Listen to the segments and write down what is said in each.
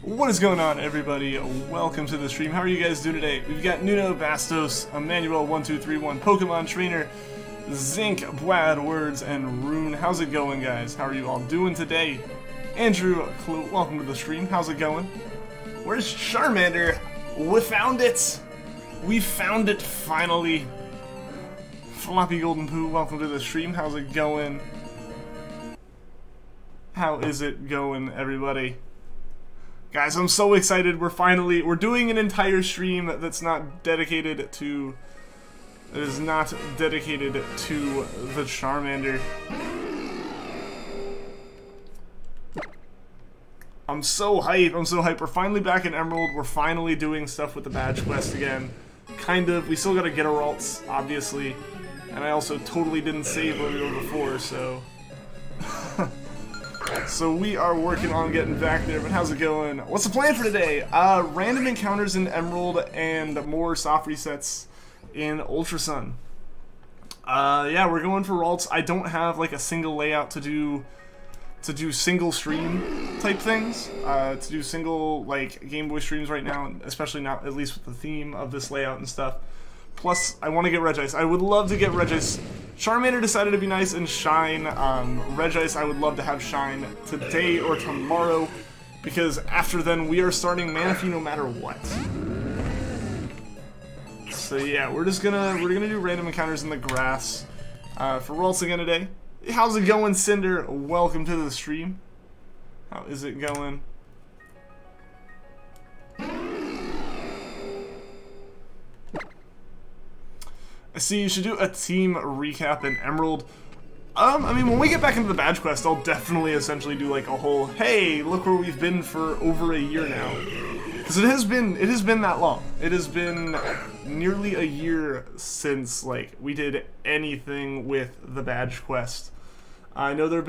What is going on, everybody? Welcome to the stream. How are you guys doing today? We've got Nuno, Bastos, Emmanuel1231, Pokemon Trainer, Zinc, Blad, Words, and Rune. How's it going, guys? How are you all doing today? Andrew, welcome to the stream. How's it going? Where's Charmander? We found it! We found it, finally. Floppy Golden Poo, welcome to the stream. How's it going? How is it going, everybody? Guys, I'm so excited. We're doing an entire stream that's not dedicated to the Charmander. I'm so hyped. We're finally back in Emerald. We're finally doing stuff with the badge quest again. Kind of. We still gotta get a Ralts, obviously. And I also totally didn't save where we were before, so... So we are working on getting back there, but how's it going? What's the plan for today? Random encounters in Emerald and more soft resets in Ultra Sun. Yeah, we're going for Ralts. I don't have like a single layout to do single stream type things. To do single like Game Boy streams right now, especially not at least with the theme of this layout and stuff. Plus, I want to get Regice. I would love to get Regice. Charmander decided to be nice and shine. Regice, I would love to have shine today or tomorrow, because after then we are starting Manaphy no matter what. So yeah, we're gonna do random encounters in the grass for Ralts again today. How's it going, Cinder? Welcome to the stream. How is it going? I see you should do a team recap in Emerald. I mean, when we get back into the badge quest, I'll definitely essentially do like a whole, hey, look where we've been for over a year now. Because it has been that long. It has been nearly a year since like we did anything with the badge quest. I know there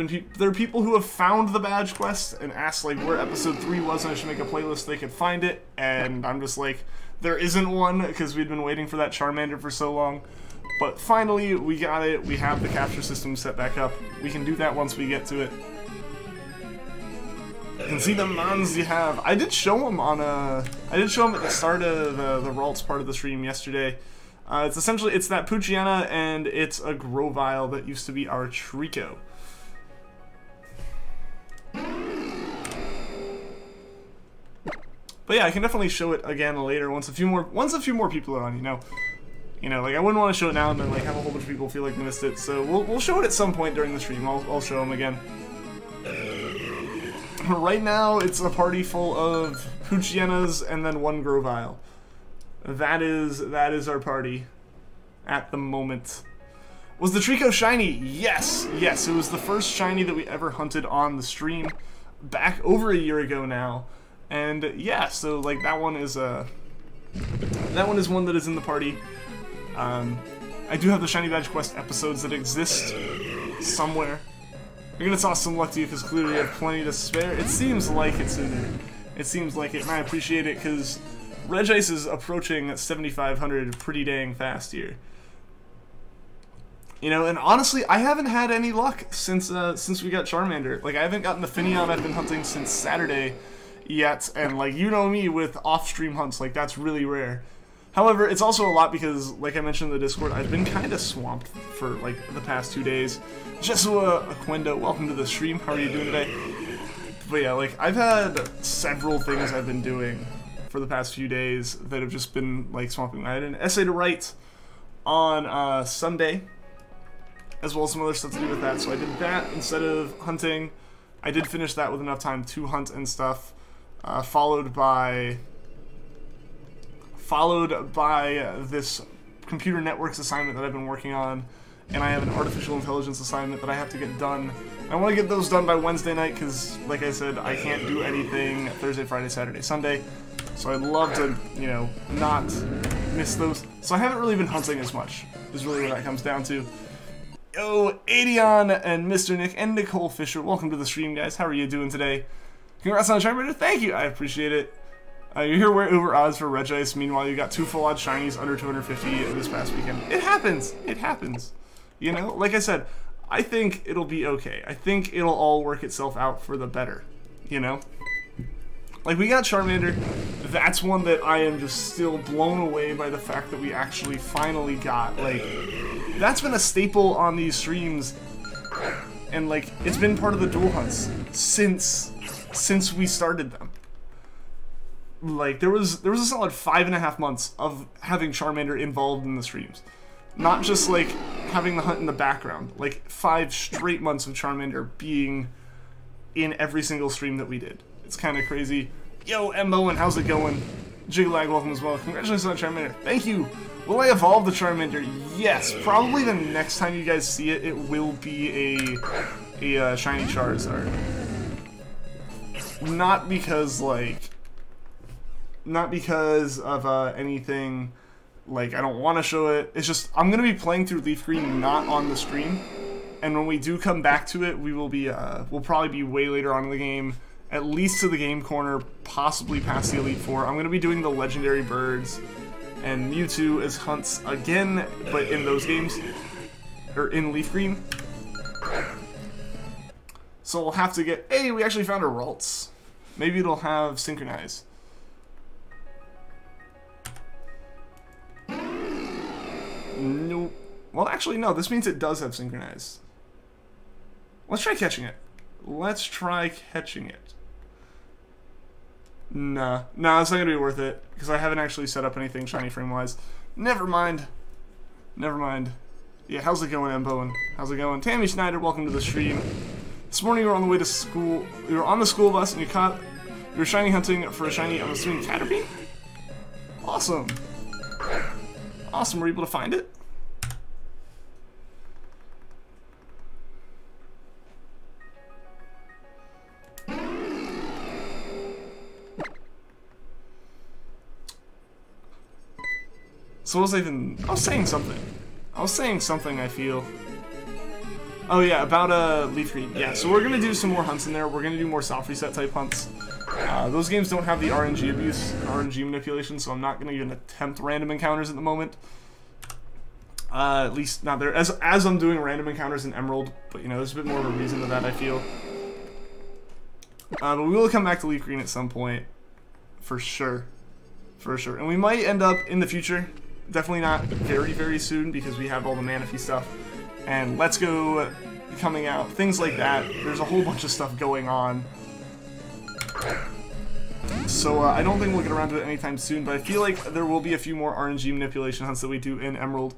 are people who have found the badge quest and asked like where episode 3 was, and I should make a playlist so they could find it, and I'm just like, there isn't one because we'd been waiting for that Charmander for so long. But finally, we got it. We have the capture system set back up. We can do that once we get to it. You can see the mons you have. I did show them on I did show them at the start of the Ralts part of the stream yesterday. It's that Poochyena, and it's a Grovyle that used to be our Treecko. But yeah, I can definitely show it again later once a few more people are on, you know, like I wouldn't want to show it now and then like have a whole bunch of people feel like they missed it. So we'll show it at some point during the stream. I'll show them again. Right now, it's a party full of Poochyenas and then one Grovyle. That is our party at the moment. Was the Treecko shiny? Yes, it was the first shiny that we ever hunted on the stream back over a year ago now. And yeah, so like that one is one that is in the party. I do have the Shiny Badge Quest episodes that exist somewhere. You're gonna toss some luck to you because clearly you have plenty to spare. It seems like it's in there. It seems like it, and I appreciate it because Regice is approaching 7,500 pretty dang fast here. You know, and honestly, I haven't had any luck since we got Charmander. Like, I haven't gotten the Finneon I've been hunting since Saturday yet, and like, you know me with off-stream hunts, like that's really rare. However, it's also a lot because, like I mentioned in the Discord, I've been kind of swamped for like the past 2 days. Jesua Aquendo, welcome to the stream. How are you doing today? But yeah, like I've had several things I've been doing for the past few days that have just been like swamping. I had an essay to write on Sunday, as well as some other stuff to do with that. So I did that instead of hunting. I did finish that with enough time to hunt and stuff. Followed by this computer networks assignment that I've been working on, and I have an artificial intelligence assignment that I have to get done. I want to get those done by Wednesday night because, like I said, I can't do anything Thursday, Friday, Saturday, Sunday. So I'd love to, you know, not miss those. So I haven't really been hunting as much, is really what that comes down to. Yo, Adion and Mr. Nick and Nicole Fisher, welcome to the stream, guys. How are you doing today? Congrats on the Charmander. Thank you. I appreciate it. You're here way over odds for Regice. Meanwhile, you got 2 full odd shinies under 250 this past weekend. It happens. It happens. You know, like I said, I think it'll be okay. I think it'll all work itself out for the better. You know, Like, we got Charmander. That's one that I am just still blown away by the fact that we actually finally got. Like, that's been a staple on these streams. And, like, it's been part of the duel hunts since we started them. Like, there was a solid 5.5 months of having Charmander involved in the streams. Not just, like, having the hunt in the background. Like, 5 straight months of Charmander being in every single stream that we did. It's kind of crazy. Yo, Mbowen, how's it going? Jiglag, welcome as well. Congratulations on Charmander. Thank you. Will I evolve the Charmander? Yes. Probably the next time you guys see it, it will be a shiny Charizard. Not because, like... Not because of anything, like, I don't want to show it. It's just, I'm going to be playing through Leaf Green, not on the stream. And when we do come back to it, we will be, we'll probably be way later on in the game. At least to the game corner, possibly past the Elite Four. I'm going to be doing the Legendary Birds and Mewtwo as hunts again, but in those games. Or in Leaf Green. So we'll have to get... Hey, we actually found a Ralts. Maybe it'll have Synchronize. Nope. Well, actually, no. This means it does have Synchronize. Let's try catching it. Let's try catching it. Nah. Nah, it's not gonna be worth it. Because I haven't actually set up anything shiny frame-wise. Never mind. Never mind. Yeah, how's it going, Mbowen? How's it going? Tammy Schneider, welcome to the stream. This morning you were on the way to school. You were on the school bus and you were shiny hunting for a shiny, I'm assuming, Caterpie? Awesome. Awesome, were you able to find it? So what was I was saying something. I was saying something, I feel. Oh yeah, about Leaf Green. Yeah, so we're gonna do some more hunts in there. We're gonna do more soft reset type hunts. Those games don't have the RNG abuse, RNG manipulation, so I'm not gonna even attempt random encounters at the moment. At least not there. As I'm doing random encounters in Emerald, but you know, there's a bit more of a reason to that, I feel. But we will come back to Leaf Green at some point, for sure. For sure. And we might end up in the future. Definitely not very, very soon because we have all the Manaphy stuff. And Let's Go coming out. Things like that. There's a whole bunch of stuff going on. So I don't think we'll get around to it anytime soon, but I feel like there will be a few more RNG manipulation hunts that we do in Emerald.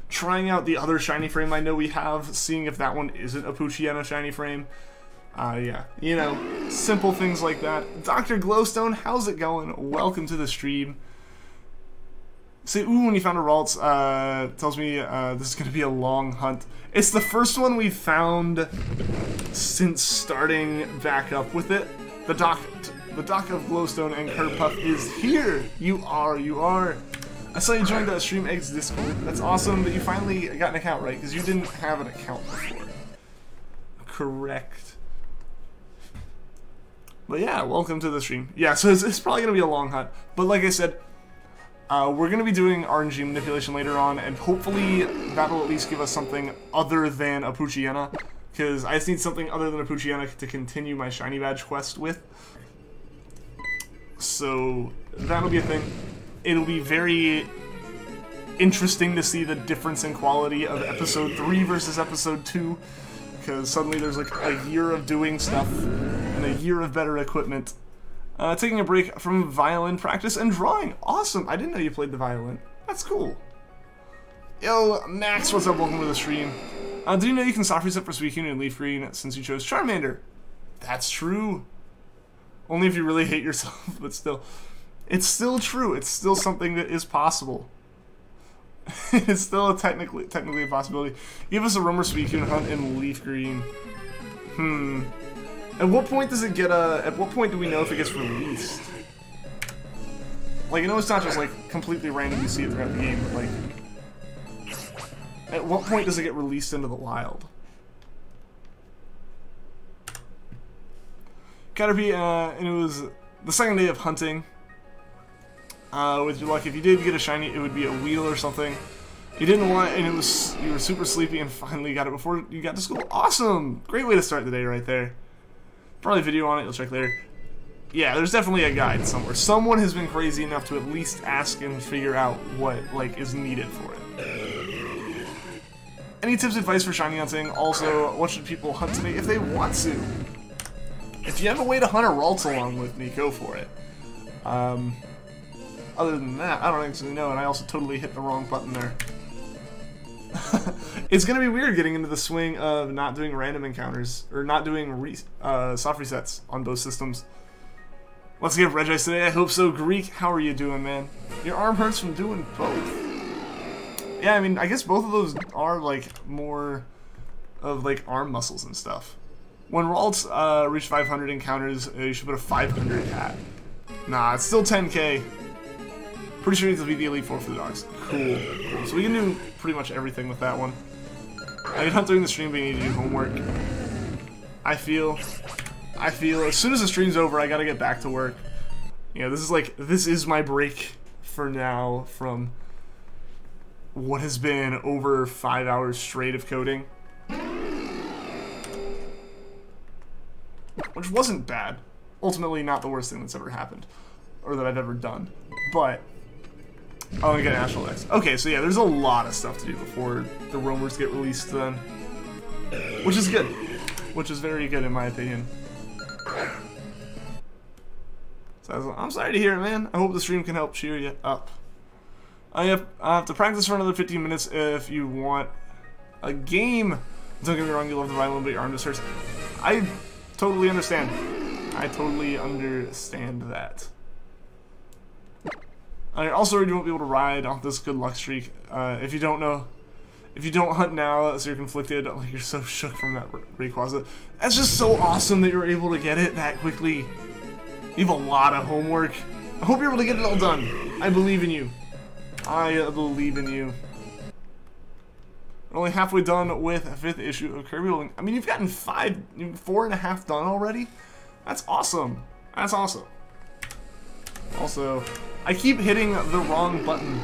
Trying out the other shiny frame I know we have, seeing if that one isn't a Poochyena shiny frame. Yeah, you know, simple things like that. Dr. Glowstone, how's it going? Welcome to the stream. Say, ooh, when you found a Ralts, tells me this is going to be a long hunt. It's the first one we've found since starting back up with it. The Doc of Glowstone and Curd is here. You are. I saw you joined the Stream Eggs Discord. That's awesome that you finally got an account, right? Because you didn't have an account before. Correct. But yeah, welcome to the stream. Yeah, so it's probably going to be a long hunt. But like I said, we're going to be doing RNG manipulation later on, and hopefully that'll at least give us something other than a Poochyena, because I just need something other than a Poochyena to continue my Shiny Badge quest with. So that'll be a thing. It'll be very interesting to see the difference in quality of Episode 3 versus Episode 2, because suddenly there's like a year of doing stuff and a year of better equipment. Taking a break from violin practice and drawing. Awesome. I didn't know you played the violin. That's cool. Yo, Max, what's up? Welcome to the stream. Do you know you can soft reset for Suicune and Leaf Green since you chose Charmander? That's true. Only if you really hate yourself, but still. It's still true. It's still something that is possible. It's still technically a possibility. Give us a Romer Suicune hunt in Leaf Green. At what point does it get at what point do we know if it gets released? Like, I know it's not just like completely random you see it throughout the game, but like, at what point does it get released into the wild? Caterpie, and it was the second day of hunting. With your luck, if you did get a shiny, it would be a wheel or something. You didn't want it, and you were super sleepy and finally got it before you got to school. Awesome! Great way to start the day right there. Probably video on it, you'll check later. Yeah, there's definitely a guide somewhere. Someone has been crazy enough to at least ask and figure out what, like, is needed for it. Any tips, advice for shiny hunting? Also, what should people hunt today if they want to? If you have a way to hunt a Ralts along with me, go for it. Other than that, I don't actually know, and I also totally hit the wrong button there. It's gonna be weird getting into the swing of not doing random encounters, or not doing soft resets on both systems. Let's get Regice today. I hope so. Greek, how are you doing, man? Your arm hurts from doing both. Yeah, I mean, I guess both of those are, like, more of, like, arm muscles and stuff. When Ralts reach 500 encounters, you should put a 500 hat. Nah, it's still 10k. Pretty sure it needs to be the Elite Four for the dogs. Cool. Cool. So we can do pretty much everything with that one. I can hunt during the stream, but you need to do homework. I feel as soon as the stream's over, I gotta get back to work. You know, this is my break for now from what has been over 5 hours straight of coding. Which wasn't bad. Ultimately, not the worst thing that's ever happened. Or that I've ever done. But, oh, and get an Astral X. Okay, so yeah, there's a lot of stuff to do before the roamers get released then. Which is good. Which is very good in my opinion. So I'm sorry to hear it, man. I hope the stream can help cheer you up. I have to practice for another 15 minutes if you want a game. Don't get me wrong, you love the violin, but your arm just hurts. I totally understand. I totally understand that. I also you won't be able to ride off this good luck streak. If you don't know, if you don't hunt now, so you're conflicted, like you're so shook from that Rayquaza. That's just so awesome that you're able to get it that quickly. You have a lot of homework. I hope you're able to get it all done. I believe in you. I believe in you. We're only halfway done with a 5th issue of Kirby Building. I mean, you've gotten 4.5 done already? That's awesome. That's awesome. Also, I keep hitting the wrong button.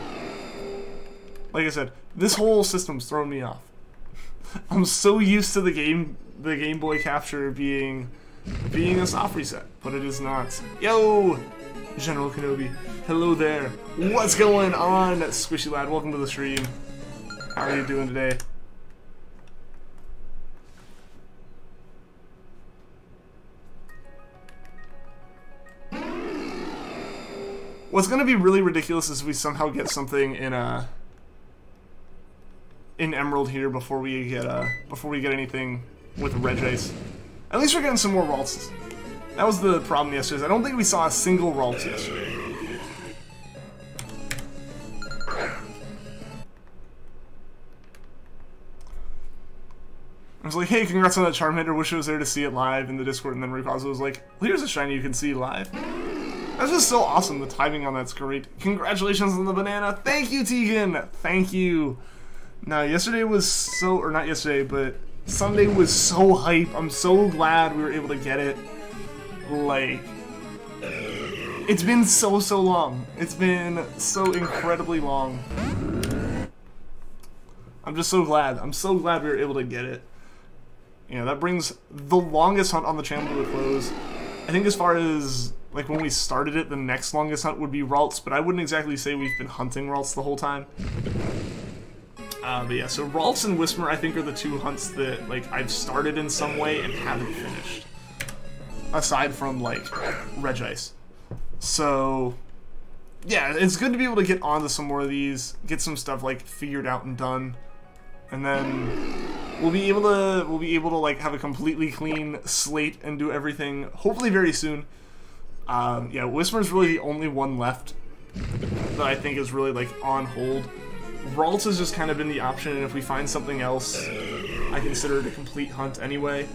Like I said, this whole system's throwing me off. I'm so used to the Game Boy Capture being a soft reset, but it is not. Yo! General Kenobi. Hello there. What's going on, Squishy Lad? Welcome to the stream. How are you doing today? What's gonna be really ridiculous is we somehow get something in Emerald here before we get anything with Regice. At least we're getting some more Ralts. That was the problem yesterday. I don't think we saw a single Ralts yesterday. I was like, hey, congrats on that Charmander. Wish I was there to see it live in the Discord. And then Rayquaza was like, well, here's a shiny you can see live. That's just so awesome. The timing on that's great. Congratulations on the banana. Thank you, Tegan. Thank you. Now, yesterday was so, or not yesterday, but Sunday was so hype. I'm so glad we were able to get it. Like, it's been so long. It's been so incredibly long. I'm just so glad. I'm so glad we were able to get it. You know, that brings the longest hunt on the channel to a close. I think as far as, like, when we started it, the next longest hunt would be Ralts, but I wouldn't exactly say we've been hunting Ralts the whole time. But yeah, so Ralts and Whismur, I think, are the two hunts that, like, I've started in some way and haven't finished. Aside from, like, Regice. So, yeah, it's good to be able to get onto some more of these, get some stuff, like, figured out and done. And then we'll be able to like have a completely clean slate and do everything hopefully very soon. Yeah, Whisper's really the only one left that I think is really like on hold. Ralts has just kind of been the option, and if we find something else, I consider it a complete hunt anyway.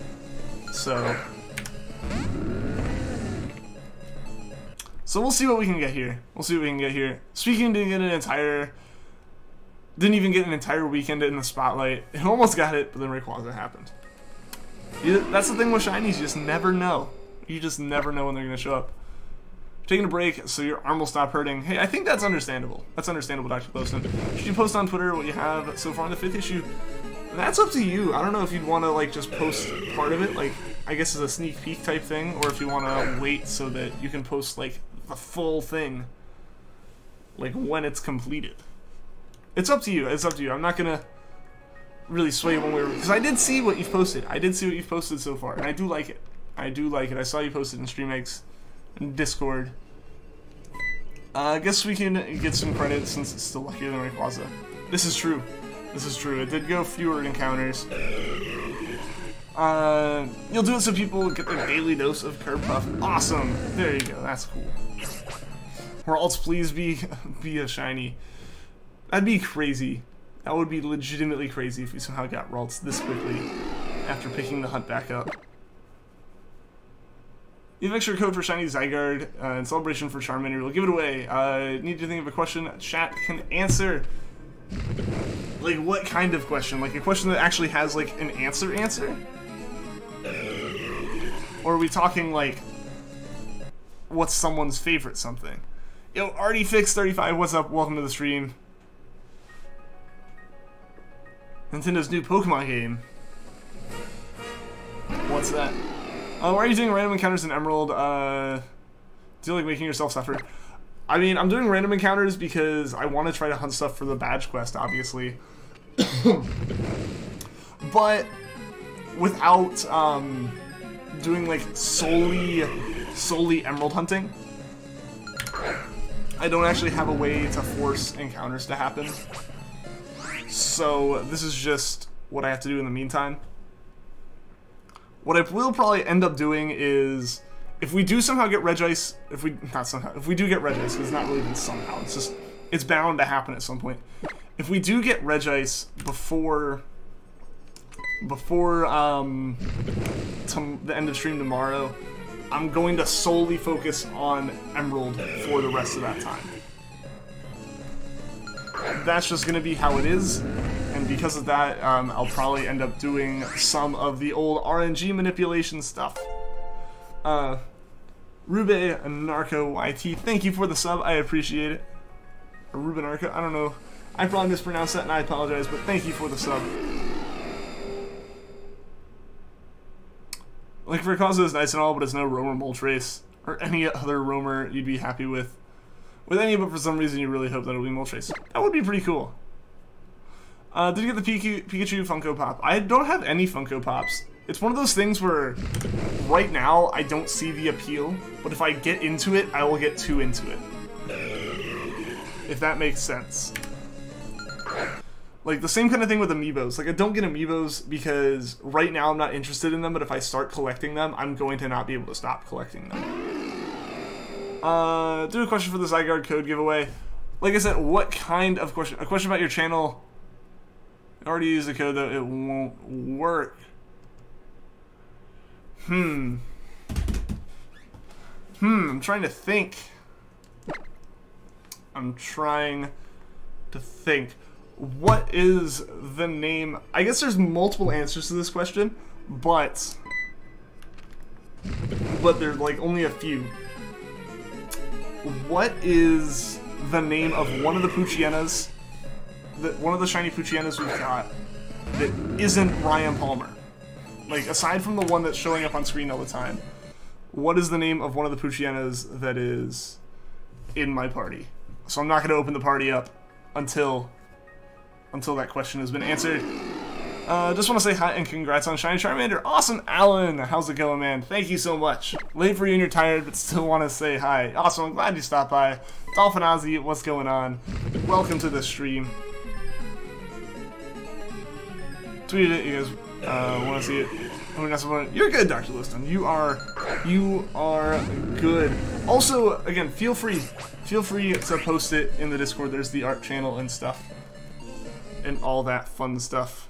So we'll see what we can get here. We'll see what we can get here. Speaking, didn't even get an entire weekend in the spotlight. It almost got it, but then Rayquaza happened. That's the thing with Shinies, you just never know. You just never know when they're going to show up. Taking a break so your arm will stop hurting. Hey, I think that's understandable. That's understandable, Dr. Poston. Should you post on Twitter what you have so far in the 5th issue? That's up to you. I don't know if you'd want to like just post part of it, like I guess as a sneak peek type thing, or if you want to wait so that you can post like the full thing, like when it's completed. It's up to you. It's up to you. I'm not gonna really sway one way, because I did see what you've posted. I did see what you've posted so far, and I do like it. I do like it. I saw you posted in StreamX and Discord. I guess we can get some credit since it's still luckier than Rayquaza. This is true. This is true. It did go fewer encounters. You'll do it so people get their daily dose of Curb Puff. Awesome. There you go. That's cool. Ralts, please be a shiny. That'd be crazy. That would be legitimately crazy if we somehow got Ralts this quickly after picking the hunt back up. You have extra code for Shiny Zygarde in celebration for Charmander. We'll give it away. Need to think of a question chat can answer. Like, what kind of question? Like, a question that actually has, like, an answer? Or are we talking, like, what's someone's favorite something? Yo, ArtieFix35, what's up? Welcome to the stream. Nintendo's new Pokemon game. What's that? Why are you doing random encounters in Emerald? Do you like making yourself suffer? I mean, I'm doing random encounters because I want to try to hunt stuff for the badge quest, obviously. But without doing like solely Emerald hunting, I don't actually have a way to force encounters to happen. So this is just what I have to do in the meantime. What I will probably end up doing is, if we do somehow get Regice, if we do get Regice, because it's not really even somehow, it's bound to happen at some point. If we do get Regice before the end of stream tomorrow, I'm going to solely focus on Emerald for the rest of that time. That's just going to be how it is, and because of that, I'll probably end up doing some of the old RNG manipulation stuff. Rube Narco YT, thank you for the sub, I appreciate it. Or Rube Narco, I don't know. I probably mispronounced that and I apologize, but thank you for the sub. Like, Rayquaza is nice and all, but it's no Roamer Moltres, or any other Roamer you'd be happy with. With any, but for some reason you really hope that it'll be Moltres. That would be pretty cool. Did you get the Pikachu Funko Pop? I don't have any Funko Pops. It's one of those things where, right now, I don't see the appeal, but if I get into it, I will get too into it. If that makes sense. Like, the same kind of thing with Amiibos. Like, I don't get Amiibos because right now I'm not interested in them, but if I start collecting them, I'm going to not be able to stop collecting them. Do a question for the Zygarde code giveaway. Like I said, what kind of question? A question about your channel. I already used the code, though it won't work. I'm trying to think. What is the name? I guess there's multiple answers to this question, but there's like only a few. What is the name of one of the Poochyenas, one of the shiny Poochyenas we've got, that isn't Ryan Palmer? Like, aside from the one that's showing up on screen all the time, what is the name of one of the Poochyenas that is in my party? So I'm not going to open the party up until that question has been answered. Just want to say hi and congrats on Shiny Charmander. Awesome, Alan. How's it going, man? Thank you so much. Late for you and you're tired, but still want to say hi. Awesome, I'm glad you stopped by. Dolphin Ozzy, what's going on? Welcome to the stream. Tweeted it, you guys want to see it. You're good, Dr. Liston. You are good. Also, again, feel free to post it in the Discord. There's the art channel and stuff. And all that fun stuff.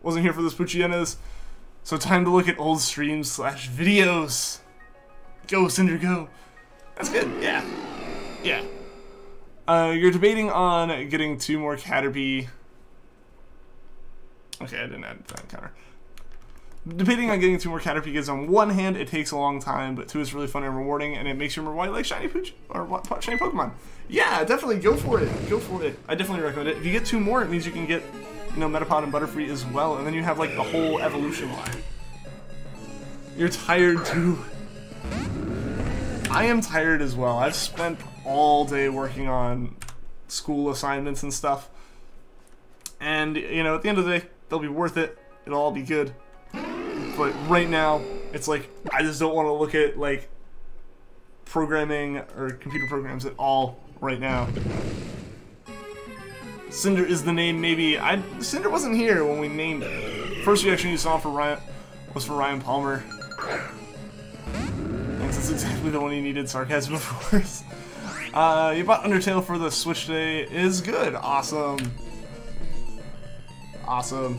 Wasn't here for those Poochyenas, so time to look at old streams / videos. Go, Cinder, go. That's good, yeah. Yeah. You're debating on getting 2 more Caterpie. Okay, I didn't add that counter. Debating on getting 2 more Caterpie because on one hand it takes a long time, but 2 is really fun and rewarding, and it makes you remember why you like shiny Pokemon. Yeah, definitely go for it. Go for it. I definitely recommend it. If you get 2 more, it means you can get you know, Metapod and Butterfree as well, and then you have like the whole evolution line. You're tired too. I am tired as well. I've spent all day working on school assignments and stuff. And, you know, at the end of the day, they'll be worth it. It'll all be good. But right now, it's like, I just don't want to look at, like, programming or computer programs at all right now. Cinder is the name, maybe. Cinder wasn't here when we named it. First reaction you saw for Ryan was for Ryan Palmer. And that's exactly the one he needed sarcasm, of course. You bought Undertale for the Switch today. Is good. Awesome. Awesome.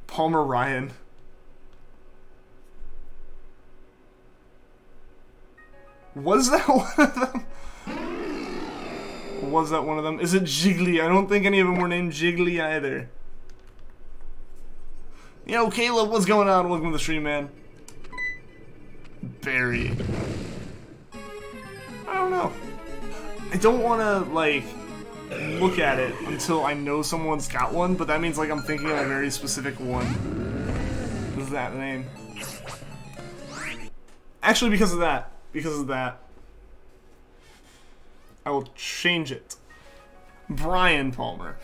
Palmer Ryan. Was that one of them? Was that one of them? Is it Jiggly? I don't think any of them were named Jiggly either. Yo, Caleb, what's going on? Welcome to the stream, man. Barry. I don't know. I don't want to, like, look at it until I know someone's got one, but that means, like, I'm thinking of a very specific one. Is that the name? Actually, because of that, I will change it. Brian Palmer.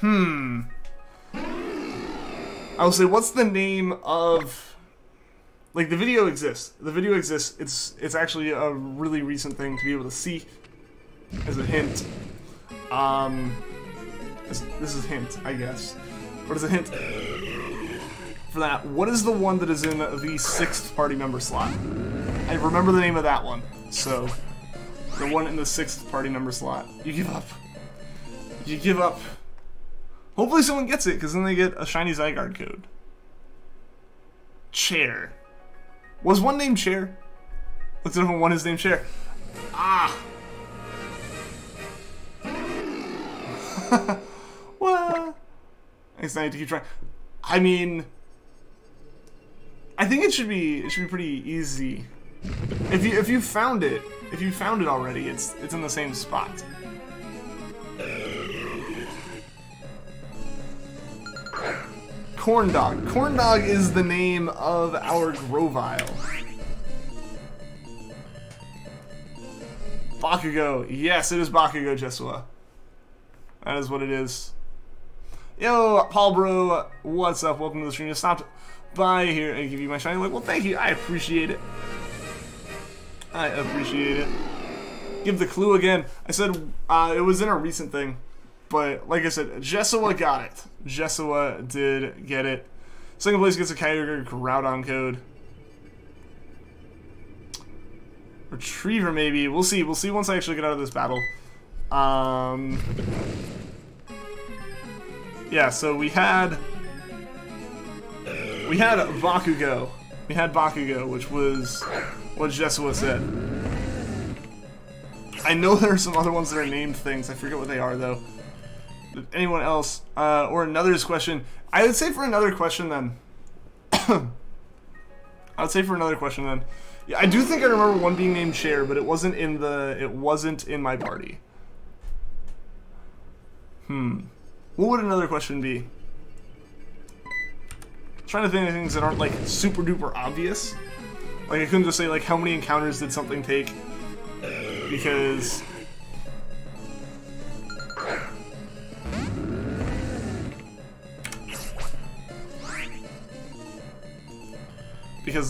I will say, what's the name of... Like, the video exists. The video exists. It's actually a really recent thing to be able to see as a hint. This is a hint, I guess. What is a hint for that? What is the one that is in the 6th party member slot? I remember the name of that one. So, the one in the 6th party member slot. You give up. You give up. Hopefully someone gets it, because then they get a shiny Zygarde code. Chair. Was one named Chair? Looked it up and one is named Chair. Ah! Well, I guess I need to keep trying. I mean, I think it should be pretty easy. If you found it already, it's in the same spot. Corn Dog. Corn Dog is the name of our Grovyle. Bakugo. Yes, it is Bakugo, Jesua. That is what it is. Yo, Paul Bro, what's up? Welcome to the stream. Just stopped by here and give you my shiny look. Well, thank you. I appreciate it. I appreciate it. Give the clue again. I said it was in a recent thing. But, like I said, Jesua got it. Jesua did get it. Second place gets a Kyogre Groudon code. Retriever, maybe. We'll see. We'll see once I actually get out of this battle. Yeah, so we had Bakugo. We had Bakugo, which was what Jesua said. I know there are some other ones that are named things. I forget what they are, though. Anyone else? Or another's question. I would say for another question, then. I would say for another question, then. Yeah, I do think I remember one being named Chair, but it wasn't in my party. What would another question be? I'm trying to think of things that aren't, like, super duper obvious. Like, I couldn't just say, like, how many encounters did something take? Because...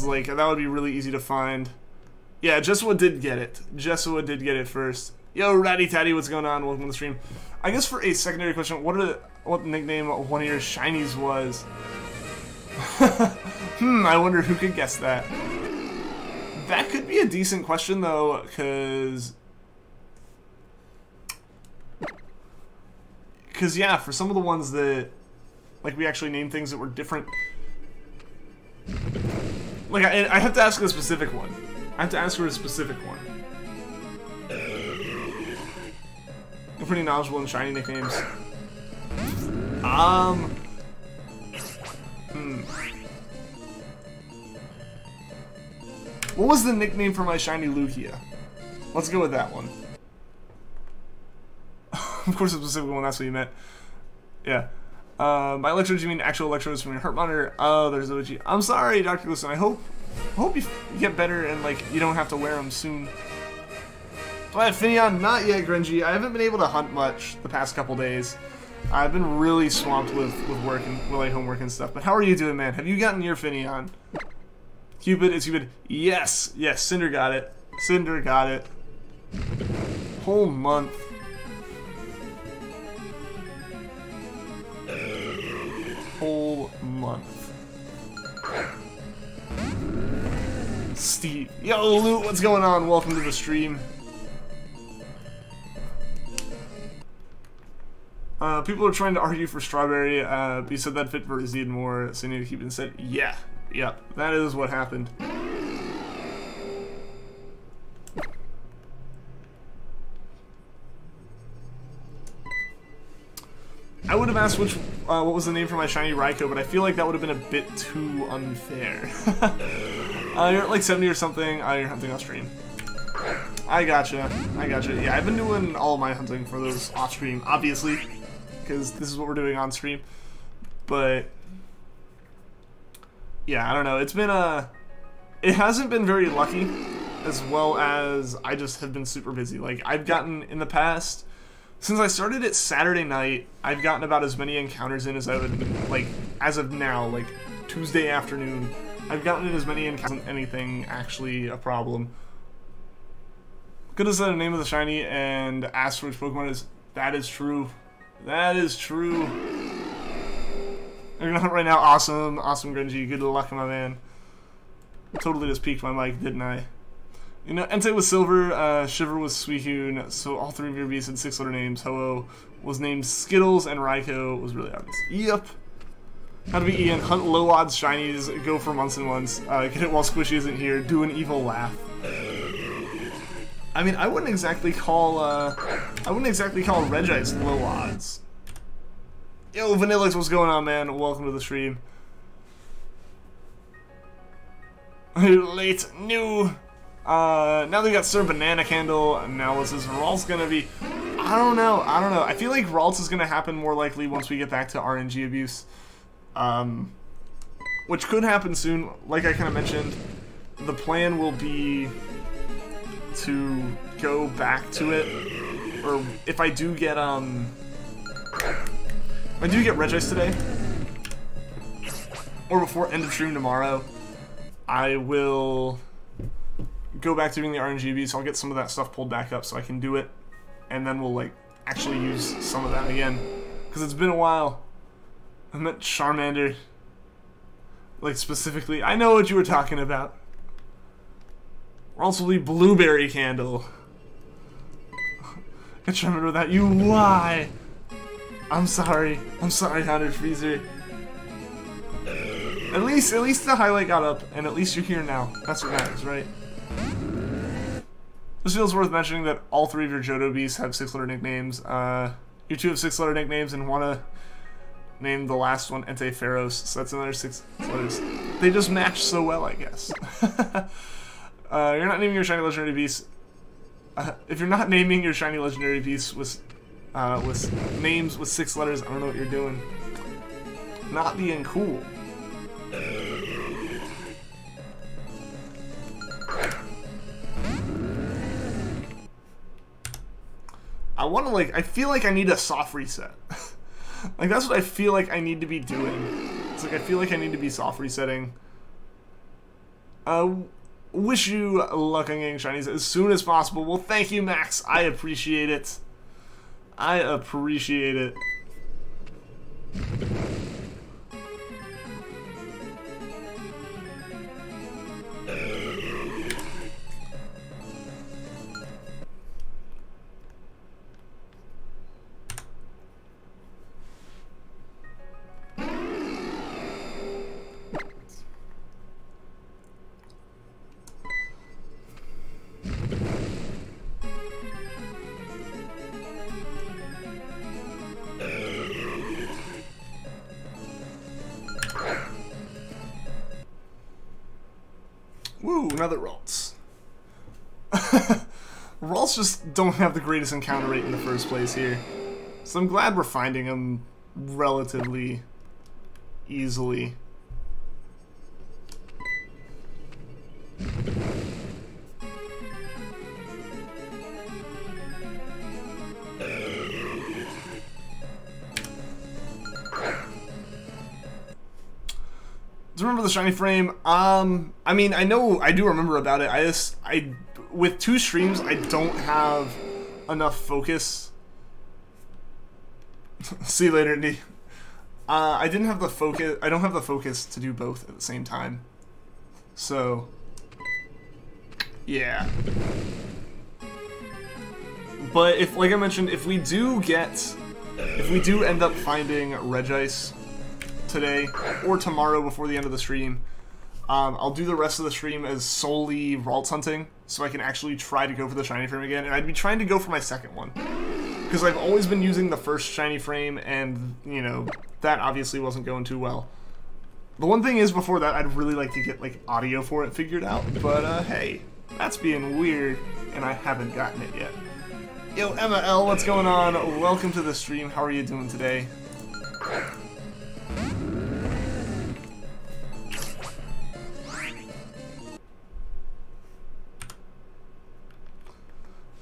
like, that would be really easy to find. Yeah, Jesua did get it. Jesua did get it first. Yo, Ratty Tatty, what's going on? Welcome to the stream. I guess for a secondary question, what nickname one of your shinies was? I wonder who could guess that. That could be a decent question, though, because... yeah, for some of the ones that, like, we actually named things that were different... Like, I have to ask a specific one. I have to ask for a specific one. I'm pretty knowledgeable in shiny nicknames. What was the nickname for my shiny Lugia? Let's go with that one. Of course, a specific one, that's what you meant. Yeah. By electrodes, you mean actual electrodes from your heart monitor? Oh, there's OG. I'm sorry, Dr. Gleason. I hope you get better and, like, you don't have to wear them soon. Do I have Finneon? Not yet, Grungy. I haven't been able to hunt much the past couple days. I've been really swamped with work and with, like, homework and stuff. But how are you doing, man? Have you gotten your Finneon? Cupid, it's Cupid. Yes, yes, Cinder got it. Cinder got it. Whole month. Whole month. Steve. Yo, Loot, what's going on? Welcome to the stream. People are trying to argue for Strawberry. You said that fit for Izzy and more. So you need to keep it instead. Yeah. Yep. That is what happened. I would have asked what was the name for my shiny Raikou, but I feel like that would have been a bit too unfair. You're at like 70 or something. You're hunting off stream. I gotcha. I gotcha. Yeah, I've been doing all of my hunting for those off stream, obviously, because this is what we're doing on stream. But yeah, I don't know. It's been it hasn't been very lucky, as well as I just have been super busy. Like, I've gotten in the past. Since I started it Saturday night, I've gotten about as many encounters in as I would, like, as of now, like, Tuesday afternoon. I've gotten in as many encounters as anything actually a problem. Could have said the name of the shiny and asked for which Pokemon is. That is true. That is true. You're not right now. Awesome. Awesome, Grungy. Good luck, my man. Totally just peaked my mic, didn't I? You know, Entei was Silver, Shiver was Suicune, so all three of your beasts had 6-letter names. Ho-Oh was named Skittles, and Raikou was really obvious. Yep. How to be Ian, hunt low odds shinies, go for months and months, get it while Squishy isn't here, do an evil laugh. I mean, I wouldn't exactly call Regice low odds. Yo, Vanillix, what's going on, man? Welcome to the stream. Late, new. Now they got Sir Banana Candle, and now this is Ralts gonna be. I don't know. I feel like Ralts is gonna happen more likely once we get back to RNG abuse. Which could happen soon. Like I kind of mentioned, the plan will be to go back to it, or if I do get Regice today, or before end of stream tomorrow, I will go back to doing the RNGB, so I'll get some of that stuff pulled back up so I can do it, and then we'll, like, actually use some of that again, because it's been a while. I meant Charmander, like, specifically. I know what you were talking about. Ralts will be Blueberry Candle. I Charmander without you. Why? I'm sorry, Hounded Freezer. At least the highlight got up, and at least you're here now. That's what matters, right? This feels worth mentioning that all three of your Johto beasts have 6-letter nicknames. You two have 6-letter nicknames and want to name the last one Entei Pharos, so that's another 6 letters. They just match so well, I guess. You're not naming your shiny legendary beast. If you're not naming your shiny legendary beast with names with 6 letters, I don't know what you're doing. Not being cool. I feel like I need a soft reset. Like, that's what I feel like I need to be doing. It's like, I feel like I need to be soft resetting. Wish you luck on getting shinies as soon as possible. Well, thank you, Max. I appreciate it. I appreciate it. Woo, another Ralts. Ralts just don't have the greatest encounter rate in the first place here. So I'm glad we're finding them relatively easily. Do you remember the shiny frame? I mean, I do remember about it. With 2 streams, I don't have enough focus. See you later, Indy. I didn't have the focus. I don't have the focus to do both at the same time. So, yeah. But if, like I mentioned, if we do end up finding Regice today or tomorrow before the end of the stream, I'll do the rest of the stream as solely Ralts hunting, so I can actually try to go for the shiny frame again, and I'd be trying to go for my second one. Because I've always been using the first shiny frame, and, you know, that obviously wasn't going too well. The one thing is, before that, I'd really like to get, like, audio for it figured out, but, hey, that's being weird, and I haven't gotten it yet. Yo, Emma L, what's going on? Welcome to the stream. How are you doing today?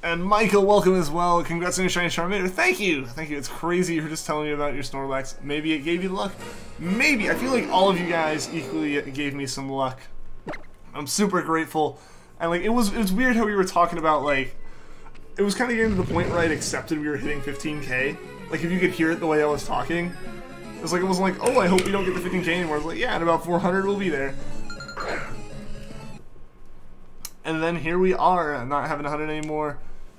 And Michael, welcome as well. Congrats on your shiny Charmander. Thank you! Thank you. It's crazy you were just telling me about your Snorlax. Maybe it gave you luck. Maybe. I feel like all of you guys equally gave me some luck. I'm super grateful. And like it was weird how we were talking about, like, it was kind of getting to the point where I'd accepted we were hitting 15k. Like if you could hear it the way I was talking. It wasn't like, oh, I hope we don't get the 15k anymore. It was like, yeah, in about 400 we'll be there. And then here we are, not having 100 anymore.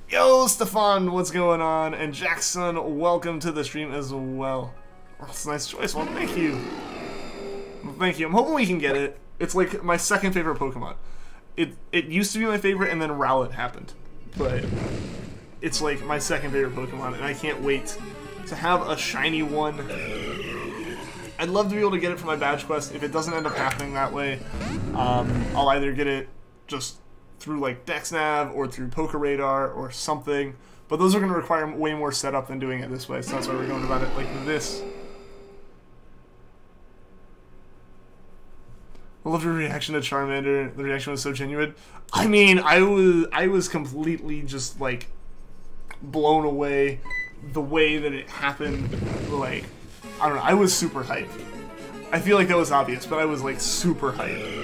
Yo, Stefan, what's going on? And Jackson, welcome to the stream as well. Oh, that's a nice choice. Well, thank you. Well, thank you. I'm hoping we can get it. It's like my second favorite Pokemon. It used to be my favorite, and then Rowlet happened. But it's like my second favorite Pokemon, and I can't wait to have a shiny one. I'd love to be able to get it for my badge quest. If it doesn't end up happening that way, I'll either get it just through like DexNav or through Poké Radar or something, but those are going to require way more setup than doing it this way, so that's why we're going about it like this. I love your reaction to Charmander. The reaction was so genuine. I mean, I was completely just like blown away the way that it happened. Like, I don't know, I was super hyped. I feel like that was obvious, but I was like super hyped.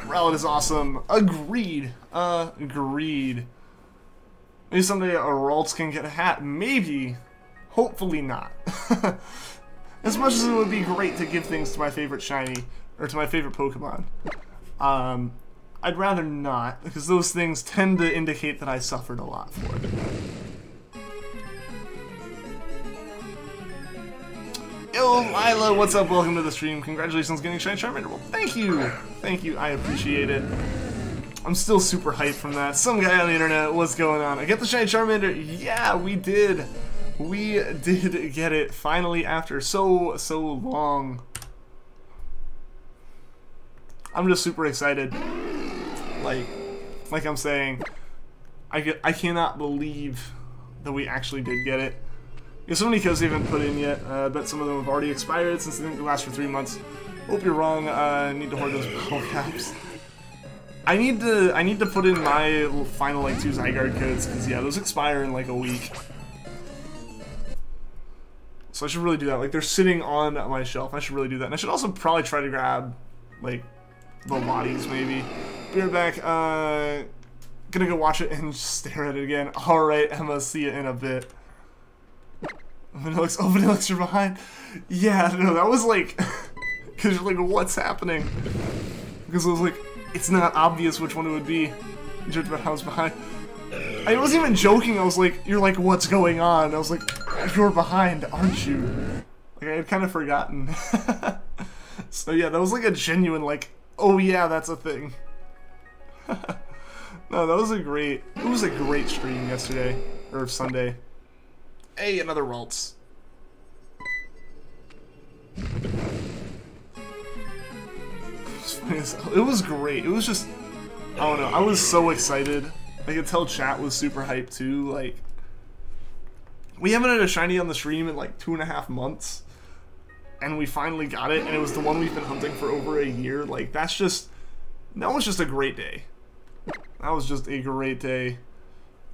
Rowlet is awesome. Agreed. Agreed. Maybe someday a Ralts can get a hat. Maybe. Hopefully not. As much as it would be great to give things to my favorite shiny, or to my favorite Pokemon, I'd rather not, because those things tend to indicate that I suffered a lot for it. Yo, Lila, what's up? Welcome to the stream. Congratulations on getting Shiny Charmander. Well, thank you. Thank you. I appreciate it. I'm still super hyped from that. Some guy on the internet, what's going on? I get the Shiny Charmander. Yeah, we did. We did get it finally after so long. I'm just super excited. Like I'm saying, I cannot believe that we actually did get it. There's so many codes they haven't put in yet. I bet some of them have already expired since they didn't last for 3 months. Hope you're wrong. Need to hoard those bottle caps. I need to put in my final like 2 Zygarde codes, because yeah, those expire in like a week. So I should really do that. Like, they're sitting on my shelf. I should really do that. And I should also probably try to grab like the Lotties maybe. Be right back. Gonna go watch it and just stare at it again. All right, Emma. See you in a bit. Vanillix, you're behind. Yeah, no, that was like, because you're like, what's happening? Because it was like, it's not obvious which one it would be. You joked about how I was behind. I wasn't even joking. I was like, you're like, what's going on? I was like, you're behind, aren't you? Like, I had kind of forgotten. So yeah, that was like a genuine like, oh yeah, that's a thing. No, that was it was a great stream yesterday, or Sunday. Hey, another Ralts. It was great. It was just, I don't know, I was so excited. I could tell chat was super hyped too, like, We haven't had a shiny on the stream in like 2.5 months. And we finally got it, and it was the one we've been hunting for over a year. Like, that was just a great day. That was just a great day.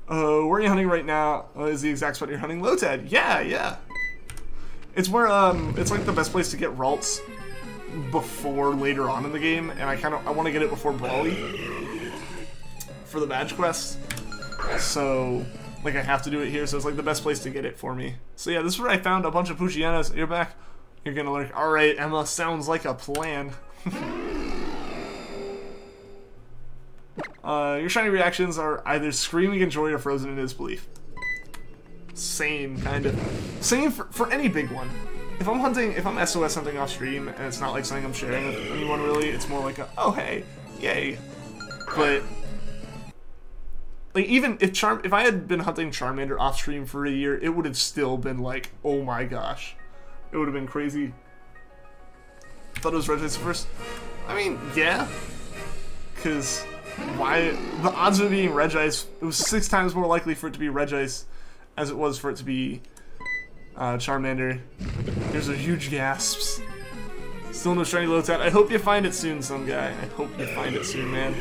Where are you hunting right now? Is the exact spot you're hunting? Lotad. Yeah. It's where, it's like the best place to get Ralts before later on in the game, and I want to get it before Brawly for the badge quest. So, like, I have to do it here, so it's like the best place to get it for me. So yeah, this is where I found a bunch of Poochyenas. You're back. You're gonna lurk. Alright, Emma, sounds like a plan. Your shiny reactions are either screaming in joy or frozen in disbelief. Same, kind of. Same for any big one. If I'm SOS hunting off stream, and it's not like something I'm sharing with anyone really, it's more like a, oh hey, yay. But, like, even if I had been hunting Charmander off stream for a year, it would have still been like, oh my gosh. It would have been crazy. Thought it was Regice first. I mean, yeah. Because why? The odds of it being Regice, it was 6 times more likely for it to be Regice as it was for it to be Charmander. There's a huge gasps. Still no shiny Lotad. I hope you find it soon, some guy. I hope you find it soon, man.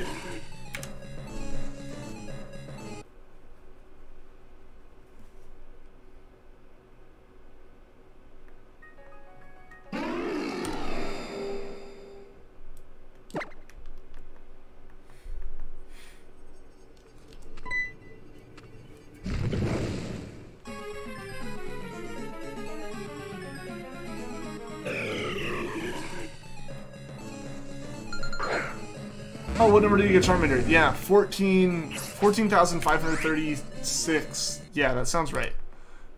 Oh, what number did you get Charmander? Yeah, 14,536. Yeah, that sounds right.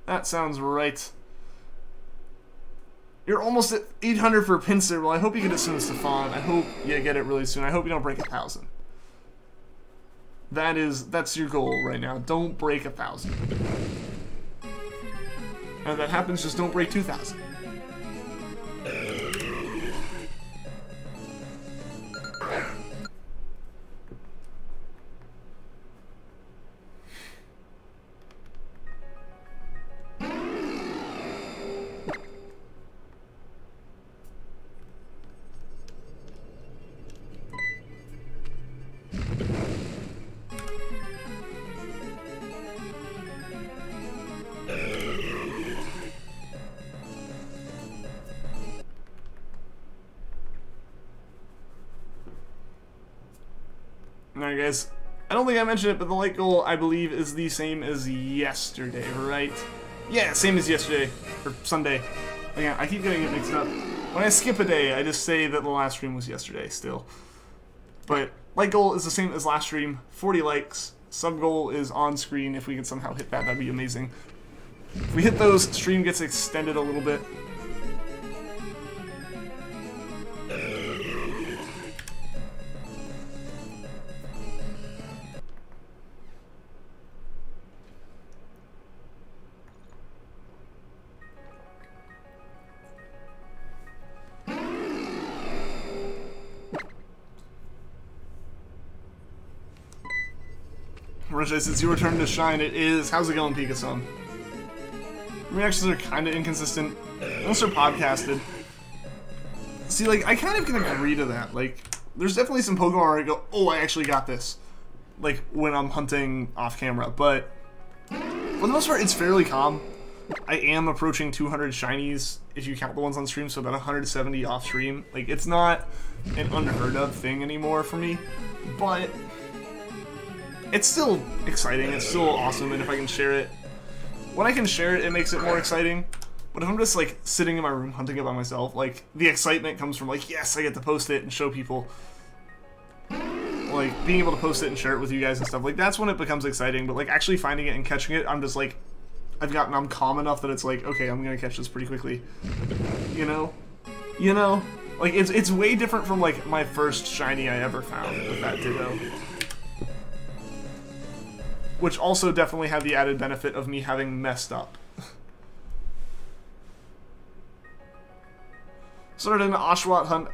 That sounds right. You're almost at 800 for Pinsir. Well, I hope you get it soon, Stefan. I hope you get it really soon. I hope you don't break 1,000. That's your goal right now. Don't break 1,000. And if that happens, just don't break 2,000. Alright guys, I don't think I mentioned it, but the light goal, I believe, is the same as yesterday, right? Yeah, same as yesterday, or Sunday. Again, I keep getting it mixed up. When I skip a day, I just say that the last stream was yesterday, still. But light goal is the same as last stream, 40 likes. Sub goal is on screen. If we can somehow hit that, that'd be amazing. If we hit those, stream gets extended a little bit. Regice, it's your turn to shine. It is. How's it going, Pikasom? Reactions are kind of inconsistent. Unless they're podcasted. See, like, I kind of can agree to that. Like, there's definitely some Pokemon where I go, oh, I actually got this. Like, when I'm hunting off camera. But, for the most part, it's fairly calm. I am approaching 200 shinies, if you count the ones on stream, so about 170 off stream. Like, it's not an unheard of thing anymore for me. But it's still exciting, it's still awesome, and if I can share it, when I can share it, it makes it more exciting. But if I'm just, like, sitting in my room hunting it by myself, like, the excitement comes from, like, yes, I get to post it and show people. Like, being able to post it and share it with you guys and stuff, like, that's when it becomes exciting. But, like, actually finding it and catching it, I'm just, like, I'm calm enough that it's like, okay, I'm gonna catch this pretty quickly. You know? You know? Like, it's way different from, like, my first shiny I ever found with that Ditto. Which also definitely had the added benefit of me having messed up. Started an Oshawott hunt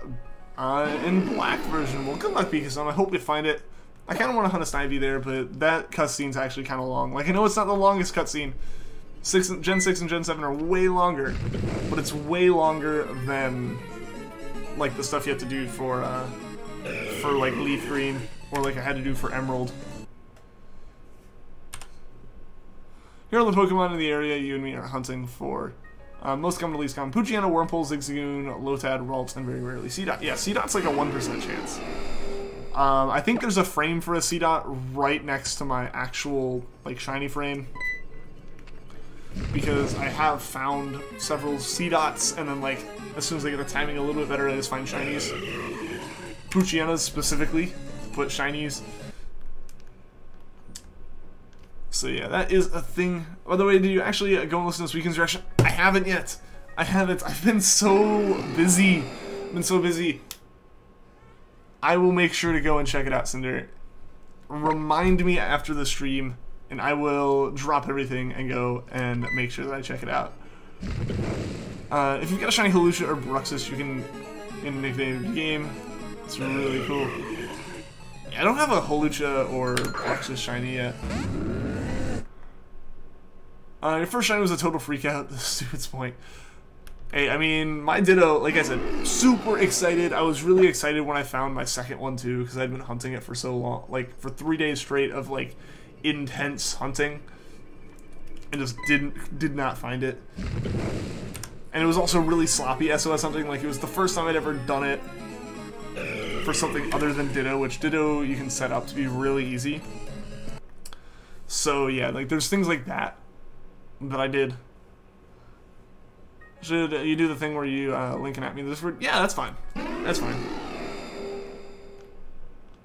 in black version. Well, good luck, Pikasom. I hope you find it. I kind of want to hunt a Snivy there, but that cutscene's actually kind of long. Like, I know it's not the longest cutscene, Gen 6 and Gen 7 are way longer, but it's way longer than like the stuff you have to do for like Leaf Green, or like I had to do for Emerald. Here are the Pokemon in the area you and me are hunting for. Most common, least common: Poochyena, Wurmple, Zigzagoon, Lotad, Ralts, and very rarely Seedot. Yeah, Seedot's like a 1% chance. I think there's a frame for a Seedot right next to my actual like shiny frame, because I have found several Seedots, and then like as soon as I get the timing a little bit better, I just find shinies. Poochyenas specifically, put shinies. So yeah, that is a thing. By the way, did you actually go and listen to this weekend's reaction? I haven't yet. I haven't. I've been so busy. I will make sure to go and check it out, Cinder. Remind me after the stream, and I will drop everything and go and make sure that I check it out. If you've got a shiny Hawlucha or Bruxus, you can get a nickname in the game. It's really cool. Yeah, I don't have a Hawlucha or Bruxus shiny yet. Your first shiny was a total freak out. Stupid point. Hey, I mean, my Ditto, like I said, super excited. I was really excited when I found my second one too, because I'd been hunting it for so long, like for 3 days straight of like intense hunting, and just did not find it. And it was also really sloppy SOS hunting. Like, it was the first time I'd ever done it for something other than Ditto, which Ditto you can set up to be really easy. So yeah, like there's things like that I did. Should you do the thing where you linking at me this word? Yeah, that's fine. That's fine.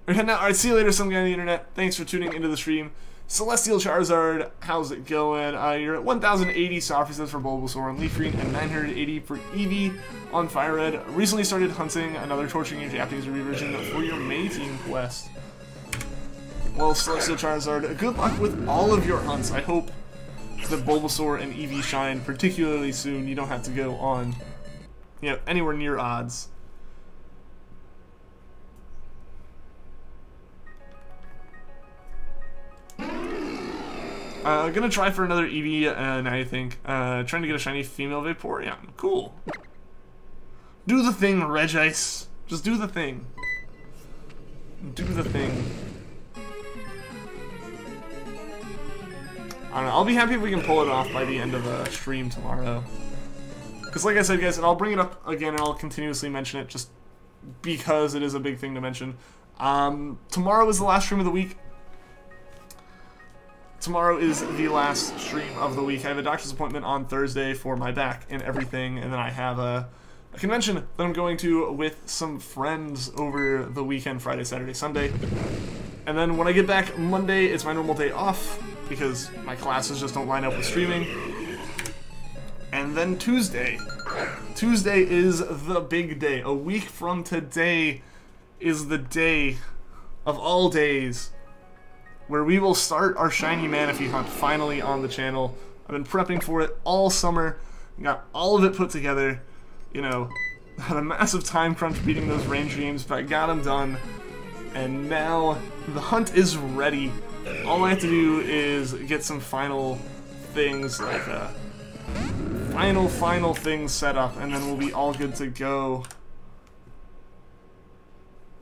We're heading out. Alright, see you later, some guy on the internet. Thanks for tuning into the stream. Celestial Charizard, how's it going? You're at 1,080 Sophists for Bulbasaur on Leaf Green and 980 for Eevee on Fire Red. Recently started hunting another Torturing Your Japanese reversion for your May Team quest. Well, Celestial Charizard, good luck with all of your hunts. I hope that Bulbasaur and Eevee shine particularly soon. You don't have to go on, you know, anywhere near odds. Gonna try for another Eevee, now you think. Trying to get a shiny female Vaporeon. Cool. Do the thing, Regice. Just do the thing. Do the thing. I don't know, I'll be happy if we can pull it off by the end of the stream tomorrow. Because like I said, guys, and I'll bring it up again and I'll continuously mention it just because it is a big thing to mention. Tomorrow is the last stream of the week. Tomorrow is the last stream of the week. I have a doctor's appointment on Thursday for my back and everything, and then I have a convention that I'm going to with some friends over the weekend, Friday, Saturday, Sunday. And then when I get back Monday, it's my normal day off because my classes just don't line up with streaming. And then Tuesday is the big day. A week from today is the day of all days where we will start our shiny Manaphy hunt finally on the channel. I've been prepping for it all summer, got all of it put together, you know, had a massive time crunch beating those range games, but I got them done, and now the hunt is ready. All I have to do is get some final things, like final things set up, and then we'll be all good to go.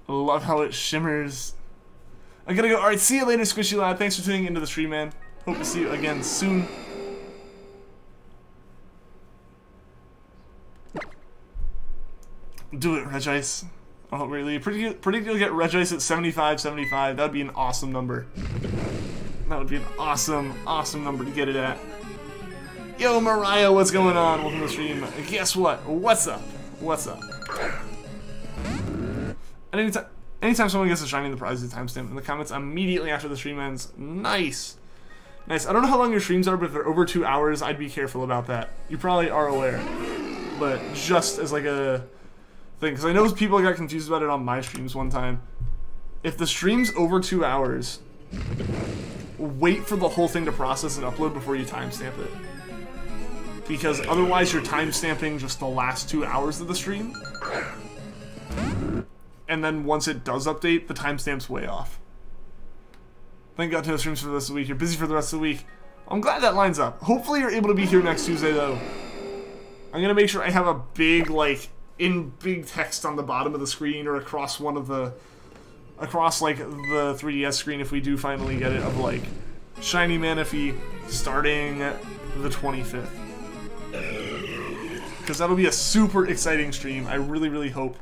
I love how it shimmers. I gotta go. Alright, see you later, Squishy Lad. Thanks for tuning into the stream, man. Hope to see you again soon. Do it, Regice. Oh, really? Predict you'll get Regice at 75. That would be an awesome number. That would be an awesome number to get it at. Yo, Mariah, what's going on? Welcome to the stream. Guess what? What's up? What's up? And anytime someone gets a shiny, the prize is a timestamp in the comments immediately after the stream ends. Nice. Nice. I don't know how long your streams are, but if they're over 2 hours, I'd be careful about that. You probably are aware. But just as like a thing, because I know people got confused about it on my streams one time. If the stream's over 2 hours, wait for the whole thing to process and upload before you timestamp it. Because otherwise you're timestamping just the last 2 hours of the stream. And then once it does update, the timestamp's way off. Thank God to no streams for the rest of the week. You're busy for the rest of the week. I'm glad that lines up. Hopefully you're able to be here next Tuesday, though. I'm gonna make sure I have a big, like, in big text on the bottom of the screen or across one of the, like, the 3DS screen if we do finally get it, of, like, Shiny Manaphy starting the 25th. Because that'll be a super exciting stream. I really, really hope,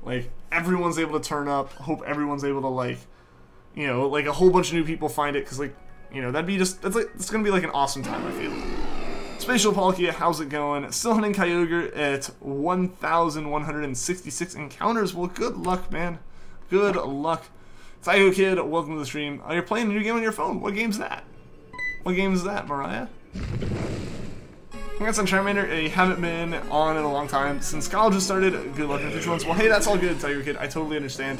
like, everyone's able to turn up. Hope everyone's able to, like, you know, like, a whole bunch of new people find it, because, like, you know, that'd be just, that's like, it's gonna be like an awesome time, I feel. Spatial Palkia, how's it going? Still hunting Kyogre at 1,166 encounters. Well, good luck, man. Good luck. Psycho Kid, welcome to the stream. Oh, you're playing a new game on your phone. What game's that? What game is that, Mariah? Congrats on Charmander. You haven't been on in a long time. Since college has started, good luck in the future ones. Well, hey, that's all good, Tiger Kid. I totally understand.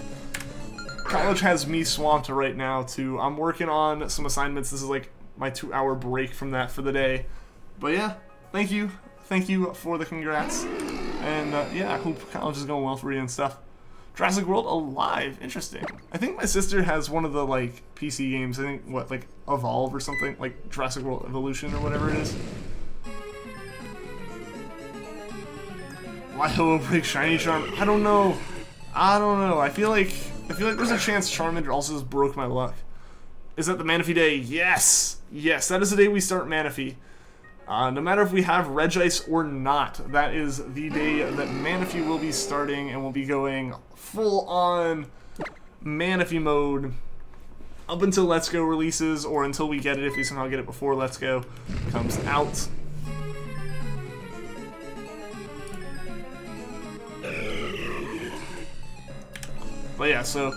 College has me swamped right now, too. I'm working on some assignments. This is like my 2-hour break from that for the day. But yeah, thank you. Thank you for the congrats. And yeah, I hope college is going well for you and stuff. Jurassic World Alive. Interesting. I think my sister has one of the, like, PC games. I think, what, like, Evolve or something? Like, Jurassic World Evolution or whatever it is. Why Hello Break Shiny Charm? I don't know. I don't know. I feel like there's a chance Charmander also just broke my luck. Is that the Manaphy day? Yes! Yes, that is the day we start Manaphy. No matter if we have Regice or not, that is the day that Manaphy will be starting, and we'll be going full-on Manaphy mode up until Let's Go releases, or until we get it, if we somehow get it before Let's Go comes out. But yeah, so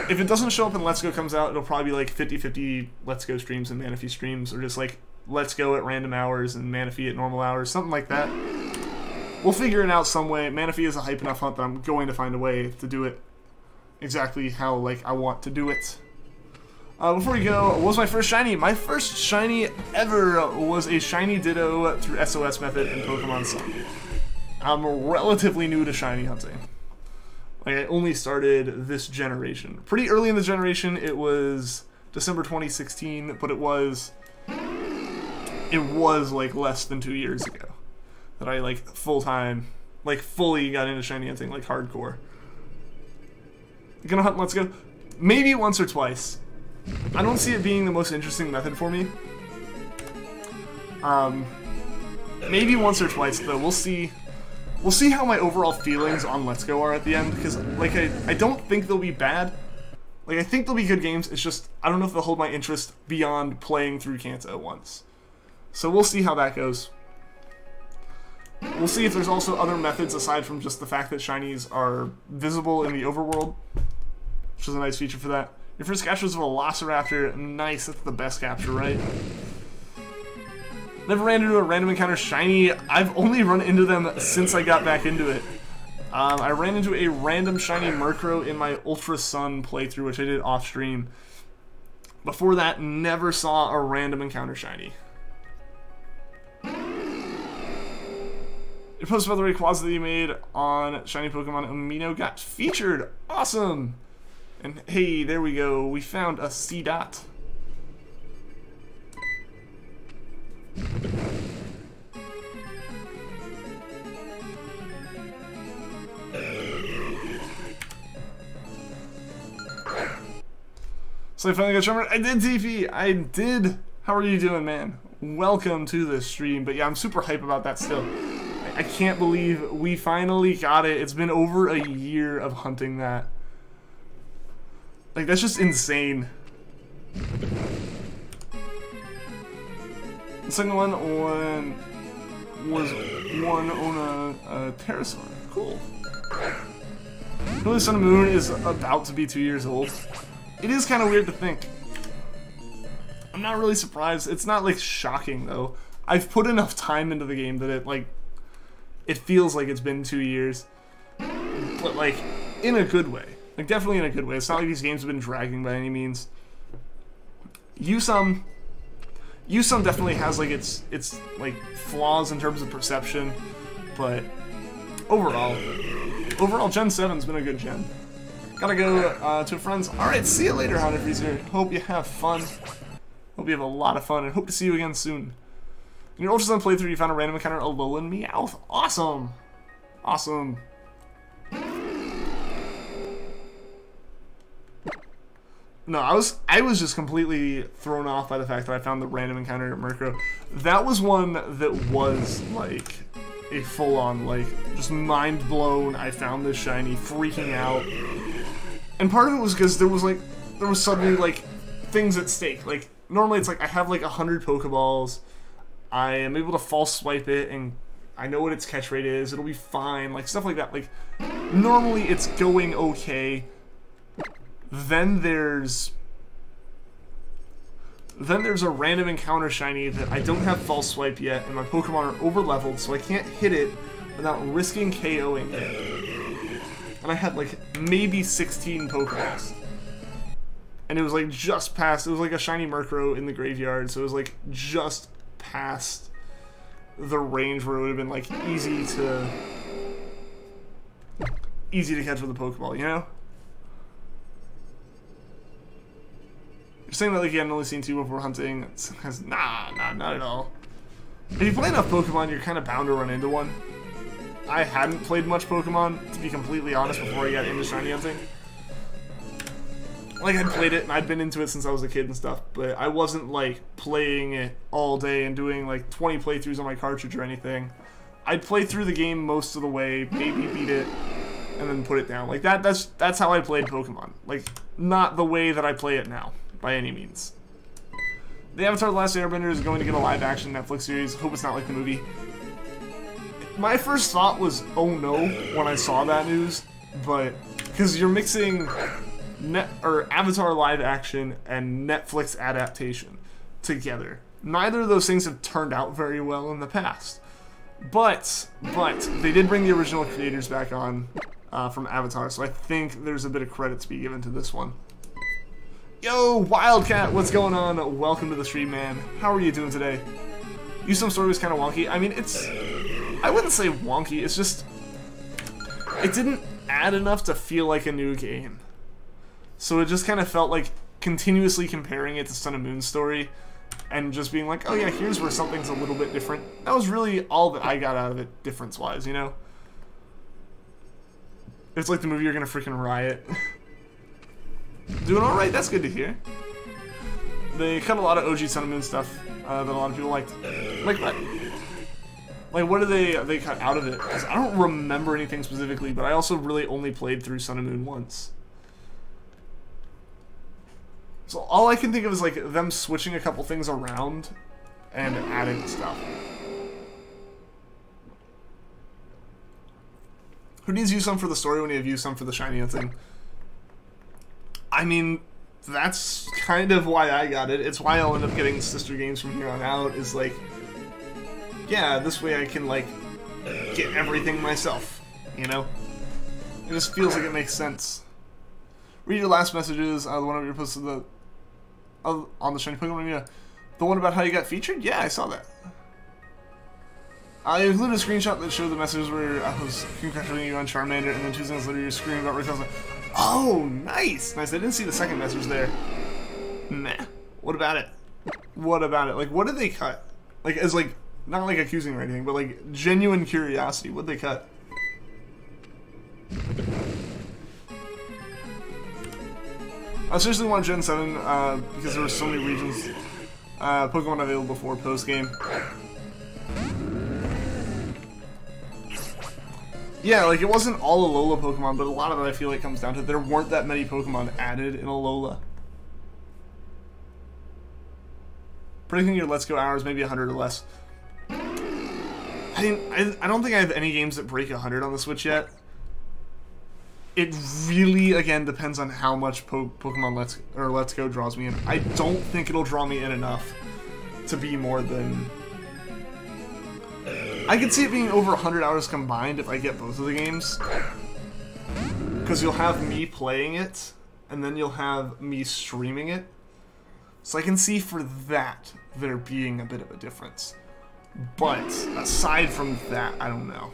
if it doesn't show up and Let's Go comes out, it'll probably be like 50-50 Let's Go streams and Manaphy streams, or just like Let's Go at random hours and Manaphy at normal hours, something like that. We'll figure it out some way. Manaphy is a hype enough hunt that I'm going to find a way to do it exactly how, like, I want to do it. Before we go, what was my first shiny? My first shiny ever was a shiny Ditto through SOS method in Pokemon Sun. I'm relatively new to shiny hunting. Like, I only started this generation. Pretty early in the generation, it was December 2016, but it was like less than 2 years ago that I, like, full-time, like, fully got into shiny hunting, like, hardcore. Gonna hunt Let's Go? Maybe once or twice. I don't see it being the most interesting method for me. Maybe once or twice, though. We'll see. We'll see how my overall feelings on Let's Go are at the end, because, like, I don't think they'll be bad. Like, I think they'll be good games, it's just, I don't know if they'll hold my interest beyond playing through Kanto once. So we'll see how that goes. We'll see if there's also other methods aside from just the fact that shinies are visible in the overworld, which is a nice feature for that. Your first capture was a Velociraptor. Nice, that's the best capture, right? Never ran into a random encounter shiny. I've only run into them since I got back into it. I ran into a random shiny Murkrow in my Ultra Sun playthrough, which I did off stream. Before that, never saw a random encounter shiny. Your post about the Rayquaza that you made on shiny Pokemon Amino got featured. Awesome! And hey, there we go. We found a C-Dot. So I finally got Charmander. I did, TP! I did! How are you doing, man? Welcome to the stream. But yeah, I'm super hype about that still. I can't believe we finally got it. It's been over a year of hunting that. Like, that's just insane. The second one was one on a Pterosaur. Cool. Really, Sun and Moon is about to be 2 years old. It is kind of weird to think. I'm not really surprised. It's not, like, shocking, though. I've put enough time into the game that it, like, it feels like it's been 2 years. But, like, in a good way. Like, definitely in a good way. It's not like these games have been dragging by any means. Yusum definitely has, like, its like, flaws in terms of perception. But, overall, Gen 7's been a good gen. Gotta go to friends. Alright, see you later, Hunter Freezer. Hope you have fun. Hope you have a lot of fun, and hope to see you again soon. In your Ultra Sun playthrough, you found a random encounter, Alolan Meowth. Awesome! Awesome. No, I was just completely thrown off by the fact that I found the random encounter at Murkrow. That was one that was, like, a full-on, like, just mind blown, I found this shiny, freaking out. And part of it was because there was suddenly, like, things at stake. Like, normally it's like, I have, like, 100 Pokeballs, I am able to false swipe it, and I know what its catch rate is, it'll be fine, like, stuff like that. Like, normally it's going okay. Then there's a random encounter shiny that I don't have false swipe yet, and my Pokemon are over leveled, so I can't hit it without risking KOing it. And I had like maybe 16 Pokeballs. And it was like just past, it was like a shiny Murkrow in the graveyard, so it was like just past the range where it would have been like easy to catch with a Pokeball, you know? You're saying that like you hadn't only seen 2 before hunting. Nah, not at all. If you play enough Pokemon, you're kind of bound to run into one. I hadn't played much Pokemon, to be completely honest, before I got into shiny hunting. Like, I'd played it, and I'd been into it since I was a kid and stuff, but I wasn't, like, playing it all day and doing, like, 20 playthroughs on my cartridge or anything. I'd play through the game most of the way, maybe beat it, and then put it down. Like, that's how I played Pokemon. Like, not the way that I play it now, by any means. The Avatar The Last Airbender is going to get a live-action Netflix series. Hope it's not like the movie. My first thought was, oh no, when I saw that news, but, because you're mixing Avatar live-action and Netflix adaptation together. Neither of those things have turned out very well in the past. But, they did bring the original creators back on from Avatar, so I think there's a bit of credit to be given to this one. Yo, Wildcat, what's going on? Welcome to the stream, man. How are you doing today? Some story was kind of wonky. I mean, I wouldn't say wonky, it's just, it didn't add enough to feel like a new game. So it just kind of felt like continuously comparing it to Sun and Moon's story, and just being like, oh yeah, here's where something's a little bit different. That was really all that I got out of it, difference-wise, you know? It's like the movie You're Gonna Freaking Riot. Doing alright, that's good to hear. They cut a lot of OG Sun and Moon stuff that a lot of people liked. Like what? Like, what did they cut out of it? 'Cause I don't remember anything specifically, but I also really only played through Sun and Moon once. So all I can think of is like them switching a couple things around and adding stuff. Who needs use some for the story when you have use some for the shiny thing? I mean, that's kind of why I got it. It's why I'll end up getting sister games from here on out, is like, yeah, this way I can like get everything myself, you know? It just feels like it makes sense. Read your last messages, the one of your posted on the shiny Pokemon Media. The one about how you got featured? Yeah, I saw that. I included a screenshot that showed the messages where I was congratulating you on Charmander, and then 2 seconds later you're screaming about Raikou. Oh, nice! Nice, I didn't see the second message there. Nah. What about it? What about it? Like, what did they cut? Like, as like, not like accusing or anything, but like, genuine curiosity. What'd they cut? I seriously want Gen 7 because there were so many regions Pokemon available before post-game. Yeah, like, it wasn't all Alola Pokemon, but a lot of it I feel like comes down to there weren't that many Pokemon added in Alola. Predicting your Let's Go hours, maybe 100 or less. I don't think I have any games that break 100 on the Switch yet. It really, again, depends on how much Pokemon Let's Go draws me in. I don't think it'll draw me in enough to be more than... I could see it being over 100 hours combined if I get both of the games. Because you'll have me playing it, and then you'll have me streaming it. So I can see for that there being a bit of a difference. But, aside from that, I don't know.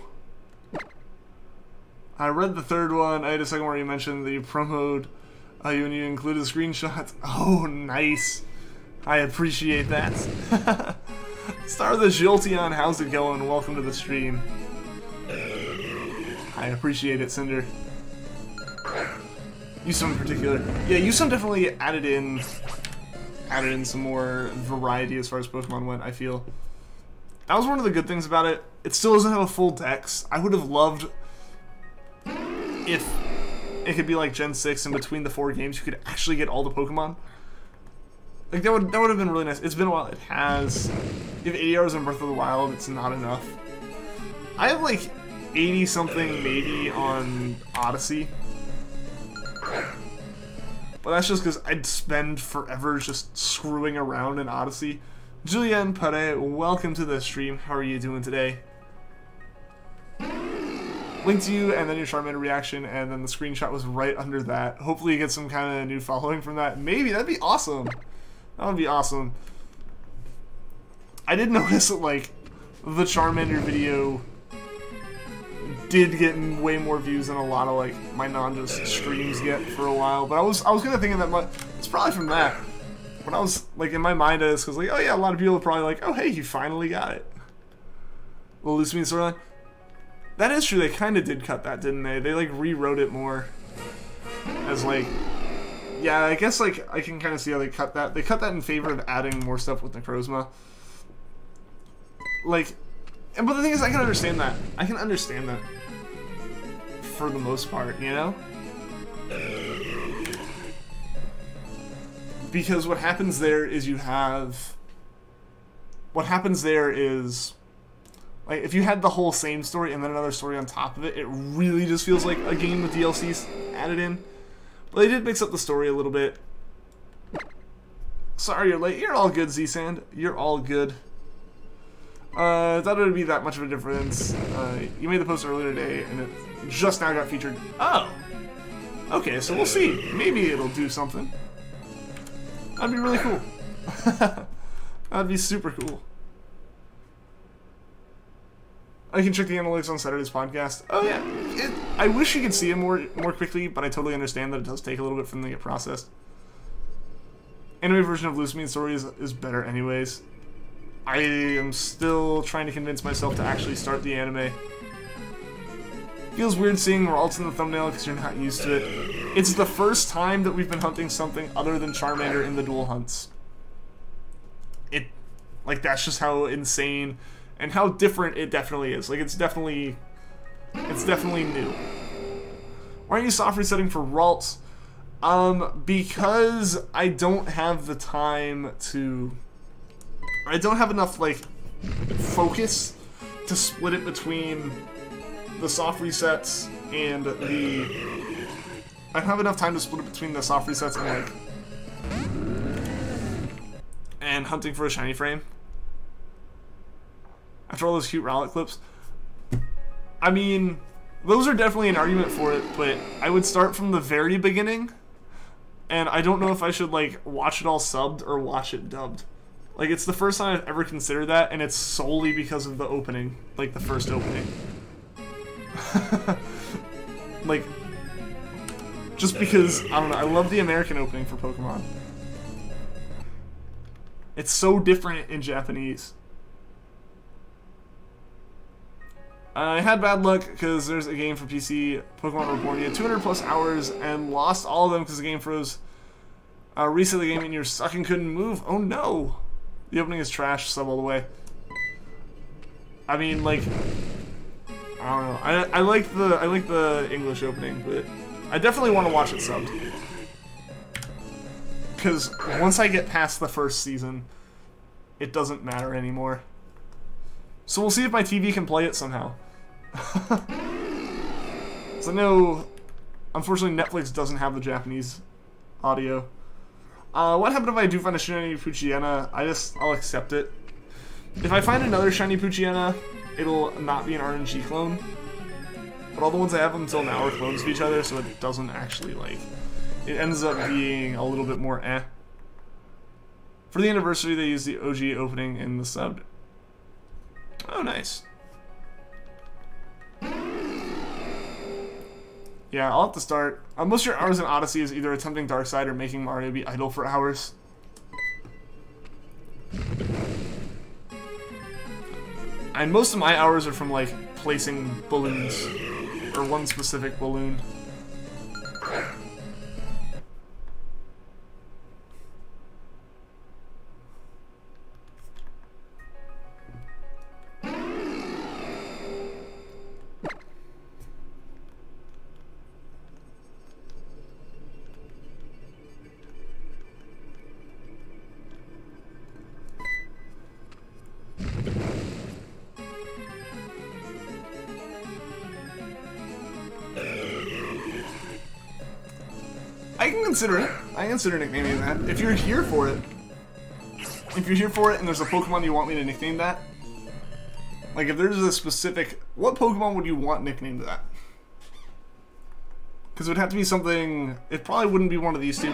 I read the third one. I had a second where you mentioned that you promoted, when you included a screenshot. Oh, nice. I appreciate that. Star the Jolteon, how's it going? Welcome to the stream. I appreciate it, Cinder. Yusum in particular. Yeah, Yusum definitely added in some more variety as far as Pokemon went, I feel. That was one of the good things about it. It still doesn't have a full dex. I would have loved if it could be like Gen 6 and between the 4 games you could actually get all the Pokemon. Like, that would have been really nice. It's been a while. It has. You have 80 hours in Breath of the Wild. It's not enough. I have like 80-something maybe on Odyssey. But that's just because I'd spend forever just screwing around in Odyssey. Julien Pare, welcome to the stream. How are you doing today? Link to you, and then your Charmander reaction, and then the screenshot was right under that. Hopefully you get some kind of new following from that. Maybe, that'd be awesome. That would be awesome. I did notice that, like, the Charmander video did get way more views than a lot of, like, my non-just streams get for a while. But I was kind of thinking that it's probably from that. When I was, like, in my mind, I was like, oh yeah, a lot of people are probably like, oh hey, you finally got it. Little Lucian storyline. That is true, they kind of did cut that, didn't they? They, like, rewrote it more. As, like... Yeah, I guess, like, I can kind of see how they cut that. They cut that in favor of adding more stuff with Necrozma. Like... But the thing is, I can understand that. I can understand that. For the most part, you know? Because what happens there is you have... What happens there is... Like, if you had the whole same story and then another story on top of it, it really just feels like a game with DLCs added in. But they did mix up the story a little bit. Sorry you're late. You're all good, Z-Sand. You're all good. I thought it would be that much of a difference. You made the post earlier today, and it just now got featured. Oh! Okay, so we'll see. Maybe it'll do something. That'd be really cool. That'd be super cool. I can check the analytics on Saturday's podcast. Oh yeah, I wish you could see it more quickly, but I totally understand that it does take a little bit for them to get processed. Anime version of Lucian Stories is better anyways. I am still trying to convince myself to actually start the anime. Feels weird seeing Ralts in the thumbnail because you're not used to it. It's the first time that we've been hunting something other than Charmander in the dual hunts. Like, that's just how insane... And how different it definitely is. Like, it's definitely new. Why aren't you soft resetting for Ralts? Because I don't have the time to... I don't have enough, like, focus to split it between the soft resets and the... I don't have enough time to split it between the soft resets and, like... And hunting for a shiny frame. After all those cute Rowlet clips. I mean, those are definitely an argument for it, but I would start from the very beginning, and I don't know if I should, like, watch it all subbed or watch it dubbed. Like, it's the first time I've ever considered that, and it's solely because of the opening. Like, the first opening. Like, just because, I don't know, I love the American opening for Pokemon. It's so different in Japanese. I had bad luck because there's a game for PC, Pokemon Reborn. You had 200 plus hours and lost all of them because the game froze. Reset the game and you're stuck and couldn't move. Oh no! The opening is trash, sub all the way. I mean, like, I don't know. I like the English opening, but I definitely want to watch it subbed. Because once I get past the first season, it doesn't matter anymore. So we'll see if my TV can play it somehow. So no, unfortunately Netflix doesn't have the Japanese audio. What happened if I do find a shiny Poochyena? I'll accept it. If I find another shiny Poochyena, it'll not be an RNG clone. But all the ones I have until now are clones of each other, so it doesn't actually, like... It ends up being a little bit more eh. For the anniversary, they used the OG opening in the sub. Oh, nice. Yeah, I'll have to start. Most of your hours in Odyssey is either attempting Darkside or making Mario be idle for hours. And most of my hours are from, like, placing balloons. Or one specific balloon. I can consider it. I can consider nicknaming that. If you're here for it. If you're here for it and there's a Pokemon you want me to nickname that. Like if there's a specific... What Pokemon would you want nicknamed that? Because it would have to be something... It probably wouldn't be one of these two.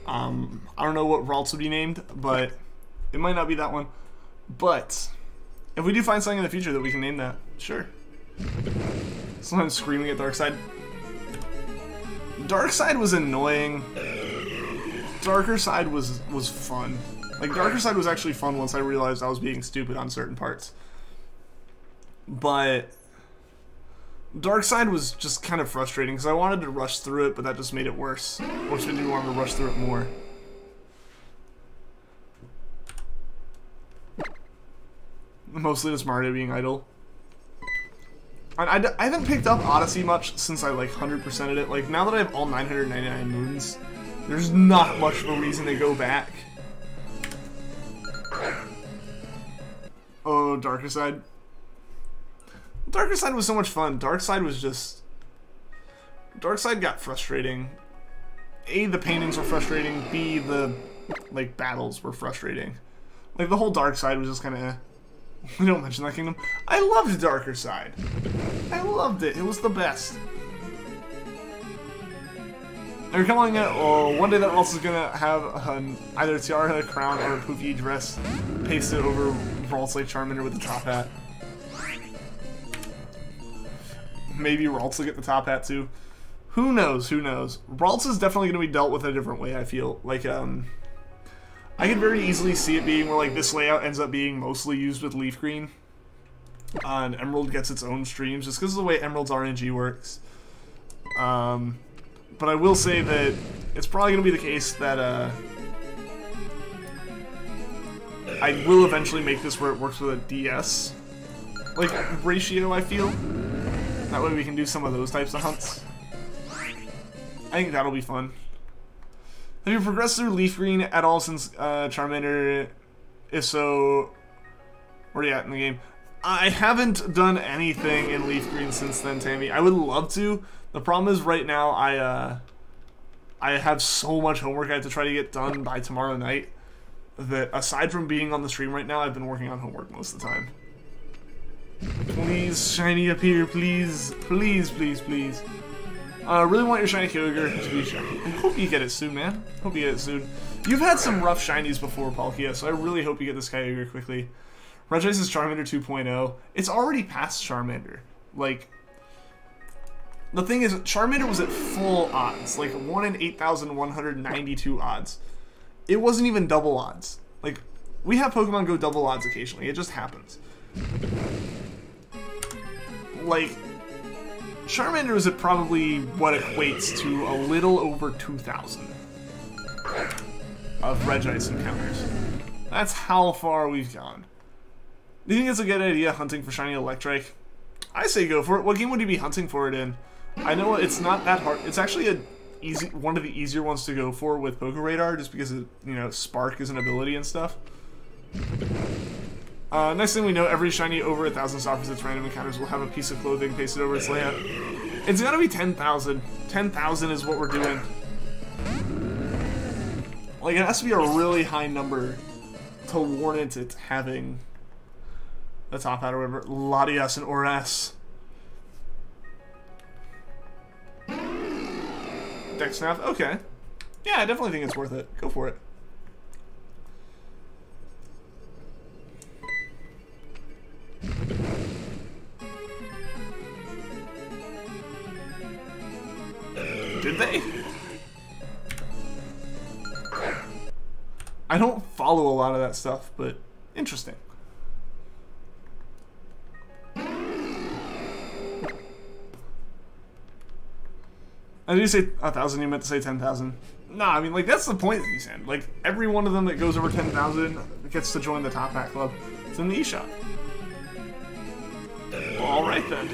I don't know what Ralts would be named, but it might not be that one. But if we do find something in the future that we can name that, sure. Sometimes screaming at Darkseid. Darkseid was annoying. Darker Side was fun. Like, Darker Side was actually fun once I realized I was being stupid on certain parts. But Dark Side was just kind of frustrating because I wanted to rush through it, but that just made it worse. Which made me want to rush through it more. Mostly just Mario being idle. I haven't picked up Odyssey much since I, like, 100%ed it. Like, now that I have all 999 moons, there's not much of a reason to go back. Oh, Darker Side. Darker Side was so much fun. Dark Side was just... Dark Side got frustrating. A, the paintings were frustrating. B, the, like, battles were frustrating. Like, the whole Dark Side was just kind of... We don't mention that kingdom. I loved Darker Side. I loved it. It was the best. They're calling it, oh, one day that Ralts is gonna have either a tiara, a crown, or a poofy dress pasted over Ralts like Charmander with the top hat. Maybe Ralts will get the top hat too. Who knows? Who knows? Ralts is definitely gonna be dealt with a different way, I feel. Like, I could very easily see it being where, like, this layout ends up being mostly used with Leaf Green. And Emerald gets its own streams, just because of the way Emerald's RNG works. But I will say that it's probably going to be the case that, I will eventually make this where it works with a DS, like, ratio, I feel. That way we can do some of those types of hunts. I think that'll be fun. Have you progressed through Leaf Green at all since Charmander? If so, where are you at in the game? I haven't done anything in Leaf Green since then, Tammy. I would love to. The problem is right now I have so much homework I have to try to get done by tomorrow night that aside from being on the stream right now, I've been working on homework most of the time. Please, Shiny, appear, please. Please, please, please. Really want your shiny Kyogre to be shiny. I hope you get it soon, man. Hope you get it soon. You've had some rough shinies before, Palkia, so I really hope you get this Kyogre quickly. Regice is Charmander 2.0. It's already past Charmander. Like, the thing is, Charmander was at full odds. Like, 1 in 8,192 odds. It wasn't even double odds. Like, we have Pokemon go double odds occasionally. It just happens. Like... Charmander is at probably what equates to a little over 2,000 of Regice encounters. That's how far we've gone. Do you think it's a good idea hunting for shiny Electrike? I say go for it. What game would you be hunting for it in? I know it's not that hard. It's actually one of the easier ones to go for with Poké Radar, just because it, you know, Spark is an ability and stuff. Next thing we know, every shiny over 1,000 stock visits random encounters will have a piece of clothing pasted over its layout. It's gotta be 10,000. 10,000 is what we're doing. Like, it has to be a really high number to warrant it having the top hat or whatever. Latias and Oras. Dexnav, okay. Yeah, I definitely think it's worth it. Go for it. Did they? I don't follow a lot of that stuff, but interesting. Did you say 1,000? You meant to say 10,000. Nah, I mean, like, that's the point of these end. Like, every one of them that goes over 10,000 gets to join the Top Hat Club. It's in the eShop. Alright then.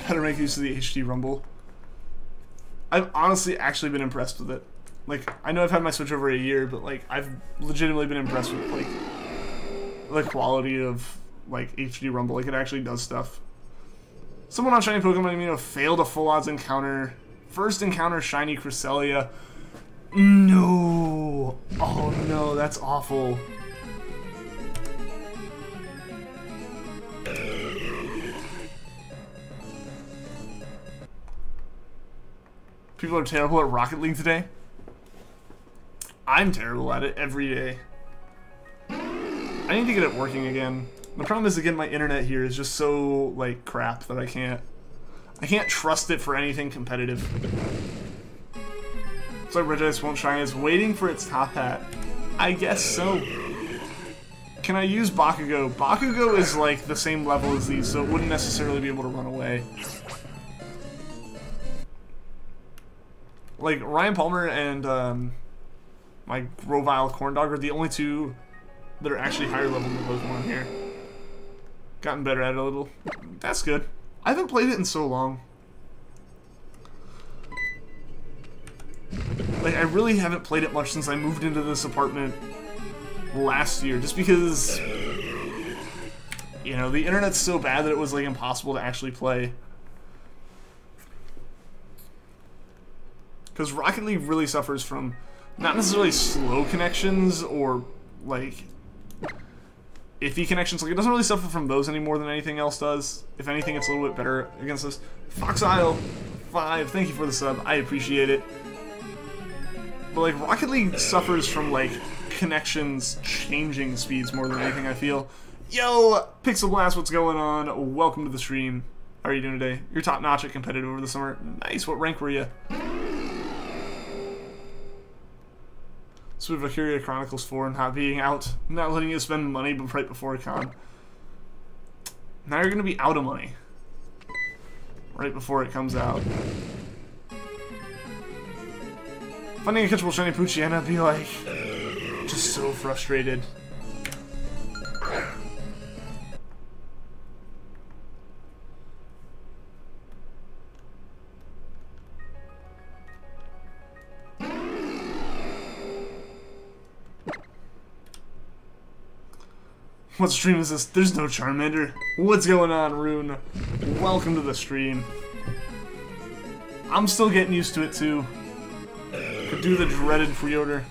How to make use of the HD Rumble. I've honestly actually been impressed with it. Like, I know I've had my Switch over a year, but, like, I've legitimately been impressed with, like, the quality of, like, HD Rumble. Like, it actually does stuff. Someone on Shiny Pokemon, failed a full odds encounter. First encounter Shiny Cresselia. No! Oh no, that's awful. People are terrible at Rocket League today. I'm terrible at it every day. I need to get it working again. The problem is, again, my internet here is just so, like, crap that I can't trust it for anything competitive. So Regice won't shine. Is waiting for its top hat. I guess so. Can I use Bakugo? Bakugo is, like, the same level as these, so it wouldn't necessarily be able to run away. Like, Ryan Palmer and, my Grovyle Corndog are the only two that are actually higher level than the Pokemon here. Gotten better at it a little. That's good. I haven't played it in so long. Like, I really haven't played it much since I moved into this apartment last year, just because, you know, the internet's so bad that it was, like, impossible to actually play. Because Rocket League really suffers from not necessarily slow connections or, like, iffy connections. Like, it doesn't really suffer from those any more than anything else does. If anything, it's a little bit better against us. Foxisle 5, thank you for the sub. I appreciate it. But, like, Rocket League suffers from, like, connections changing speeds more than anything, I feel. Yo, Pixel Blast, what's going on? Welcome to the stream. How are you doing today? You're top-notch at competitive over the summer. Nice, what rank were you? Sweet Valkyria Chronicles 4 not being out, not letting you spend money but right before a con. Now you're gonna be out of money. Right before it comes out. Finding a catchable shiny Poochyena, I'd be like, just so frustrated. What stream is this? There's no Charmander. What's going on, Rune? Welcome to the stream. I'm still getting used to it, too. Could do the dreaded pre-order.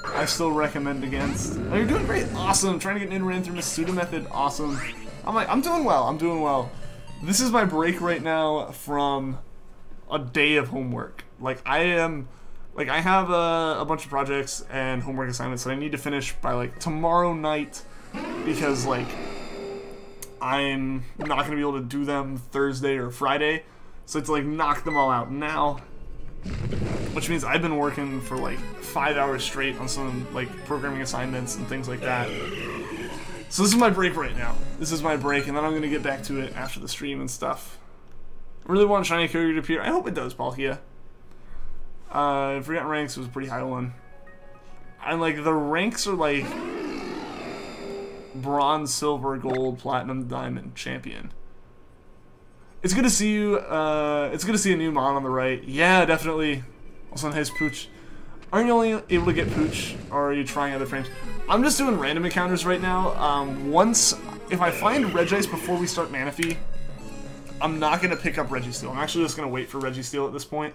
I still recommend against. Oh, you're doing great. Awesome. Trying to get in through Masuda method. Awesome. I'm doing well. I'm doing well. This is my break right now from a day of homework. Like, I have a bunch of projects and homework assignments that I need to finish by, like, tomorrow night, because, like, I'm not going to be able to do them Thursday or Friday, so it's, like, knock them all out now, which means I've been working for, like, 5 hours straight on some, like, programming assignments and things like that. So this is my break right now. This is my break, and then I'm going to get back to it after the stream and stuff. I really want Shiny Kyogre to appear. I hope it does, Poochyena. Forgotten Ranks was a pretty high one. And, like, the ranks are, like, Bronze, Silver, Gold, Platinum, Diamond, Champion. It's good to see you, it's good to see a new Mon on the right. Yeah, definitely. Also, nice Pooch. Aren't you only able to get Pooch, or are you trying other frames? I'm just doing random encounters right now. If I find Regice before we start Manaphy, I'm not going to pick up Registeel. I'm actually just going to wait for Registeel at this point.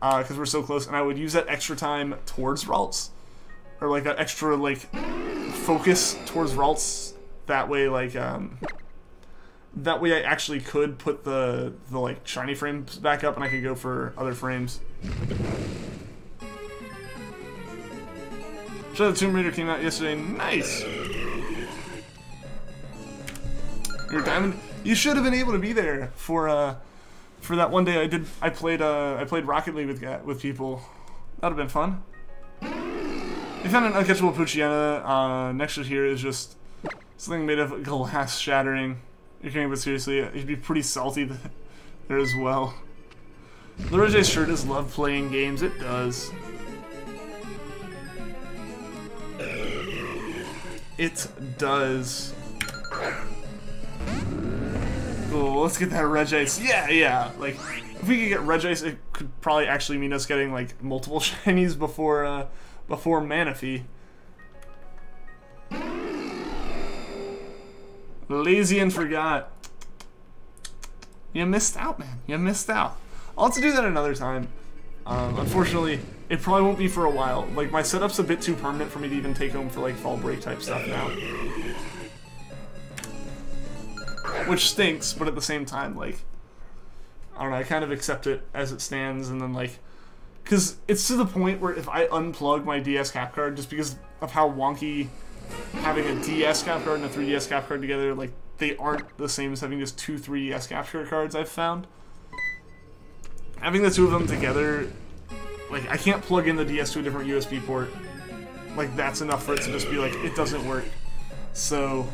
Because we're so close, and I would use that extra time towards Ralts, or like that extra like focus towards Ralts. That way, like that way I actually could put the like shiny frames back up, and I could go for other frames. Shadow the Tomb Raider came out yesterday. Nice. Your Diamond. You should have been able to be there for that one day I played Rocket League with people. That'd have been fun. We found an uncatchable Poochyena. Next to here is just something made of glass shattering. You're kidding, but seriously, it'd be pretty salty there as well. The Regice sure does love playing games. It does. It does. Cool, let's get that Regice. Yeah. Like, if we could get Regice, it could probably actually mean us getting, like, multiple shinies before Manaphy. Lazy and forgot. You missed out, man. You missed out. I'll have to do that another time. Unfortunately, it probably won't be for a while. Like, my setup's a bit too permanent for me to even take home for, like, fall break type stuff now. Which stinks, but at the same time, like, I don't know, I kind of accept it as it stands, and then, like, because it's to the point where if I unplug my DS cap card, just because of how wonky having a DS cap card and a 3DS cap card together, like, they aren't the same as having just two 3DS capture cards, I've found. Having the two of them together, like, I can't plug in the DS to a different USB port. Like, that's enough for it to just be like, it doesn't work. So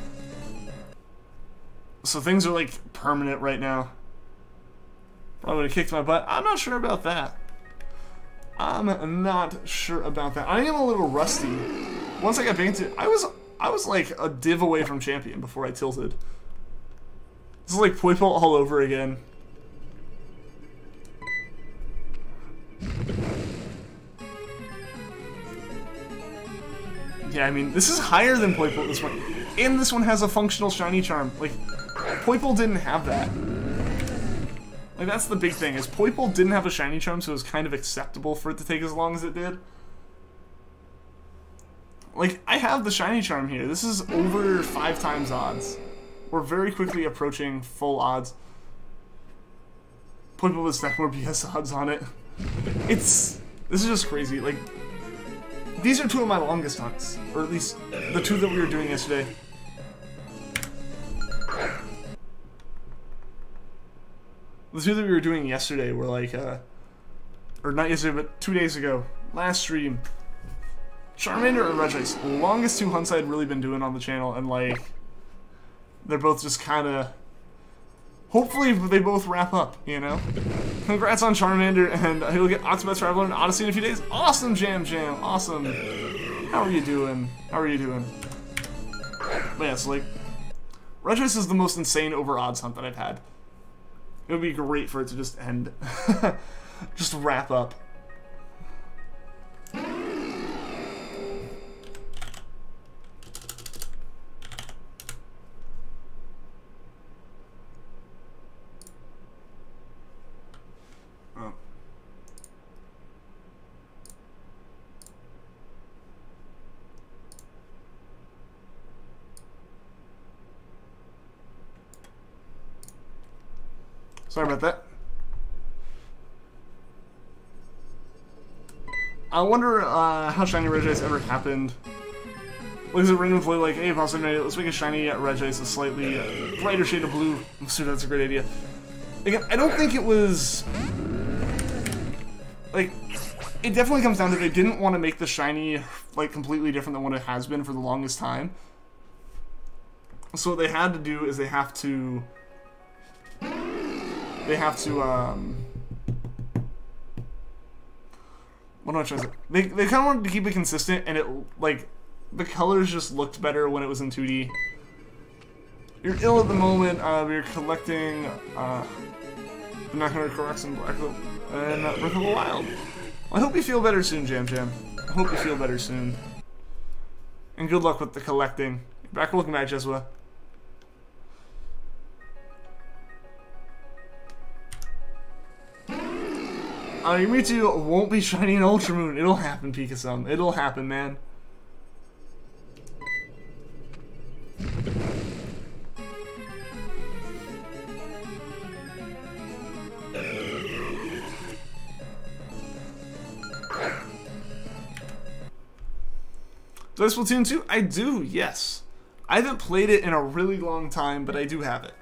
things are, like, permanent right now. Probably would have kicked my butt. I'm not sure about that. I'm not sure about that. I am a little rusty. Once I got painted, I was like a div away from champion before I tilted. This is like Poipole all over again. Yeah, I mean, this is higher than Poipole at this point. And this one has a functional shiny charm. Like, Poipole didn't have that. Like, that's the big thing, is Poipole didn't have a shiny charm, so it was kind of acceptable for it to take as long as it did. Like, I have the shiny charm here. This is over 5 times odds. We're very quickly approaching full odds. Poipole with step more BS odds on it. This is just crazy. Like, these are 2 of my longest hunts. Or at least, the 2 that we were doing yesterday. The 2 that we were doing yesterday were like, or not yesterday, but 2 days ago. Last stream. Charmander and Regice. Longest 2 hunts I'd really been doing on the channel, and like, they're both just kind of, hopefully they both wrap up, you know? Congrats on Charmander, and he'll get Octopath Traveler and Odyssey in a few days. Awesome, Jam, awesome. How are you doing? How are you doing? But yeah, so like, Regice is the most insane over odds hunt that I've had. It would be great for it to just end. Just wrap up. Oh. Sorry about that. I wonder how shiny Regice ever happened. Like, is it random play like, hey, possibly let's make a shiny Regice a slightly brighter shade of blue. I'm sure that's a great idea. Again, I don't think it was... Like, it definitely comes down to they didn't want to make the shiny, like, completely different than what it has been for the longest time. So what they had to do is they have to, what am I trying to say? They kind of wanted to keep it consistent, and it, like, the colors just looked better when it was in 2D. You're ill at the moment, we're collecting, the 900 Koroks and Black and Breath of the Wild. Well, I hope you feel better soon, Jam. I hope you feel better soon. And good luck with the collecting. Welcome back, Jesua. Your Mewtwo won't be shiny in Ultra Moon. It'll happen, Pikachu. It'll happen, man. Do I have Splatoon 2? I do, yes. I haven't played it in a really long time, but I do have it.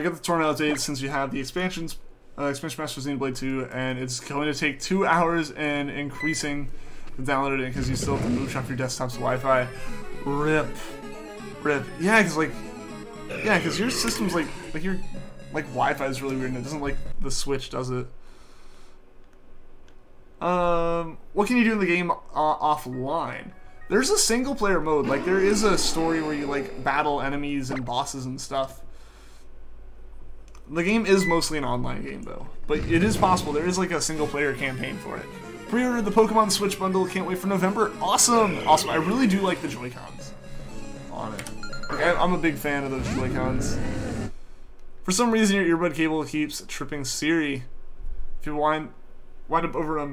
Get the Tornado update since you have the expansions. Expansion Master Xenoblade 2, and it's going to take 2 hours and increasing to download it because you still have to move off your desktop's Wi-Fi. Rip. Yeah, because your system's like your Wi-Fi is really weird and it doesn't like the Switch does it. What can you do in the game offline? There's a single player mode. Like there is a story where you like battle enemies and bosses and stuff. The game is mostly an online game though, but it is possible. There is like a single player campaign for it. Pre-ordered the Pokemon Switch bundle. Can't wait for November. Awesome. I really do like the Joy-Cons on it. Like, I'm a big fan of those Joy-Cons. For some reason, your earbud cable keeps tripping Siri. If you wind up over a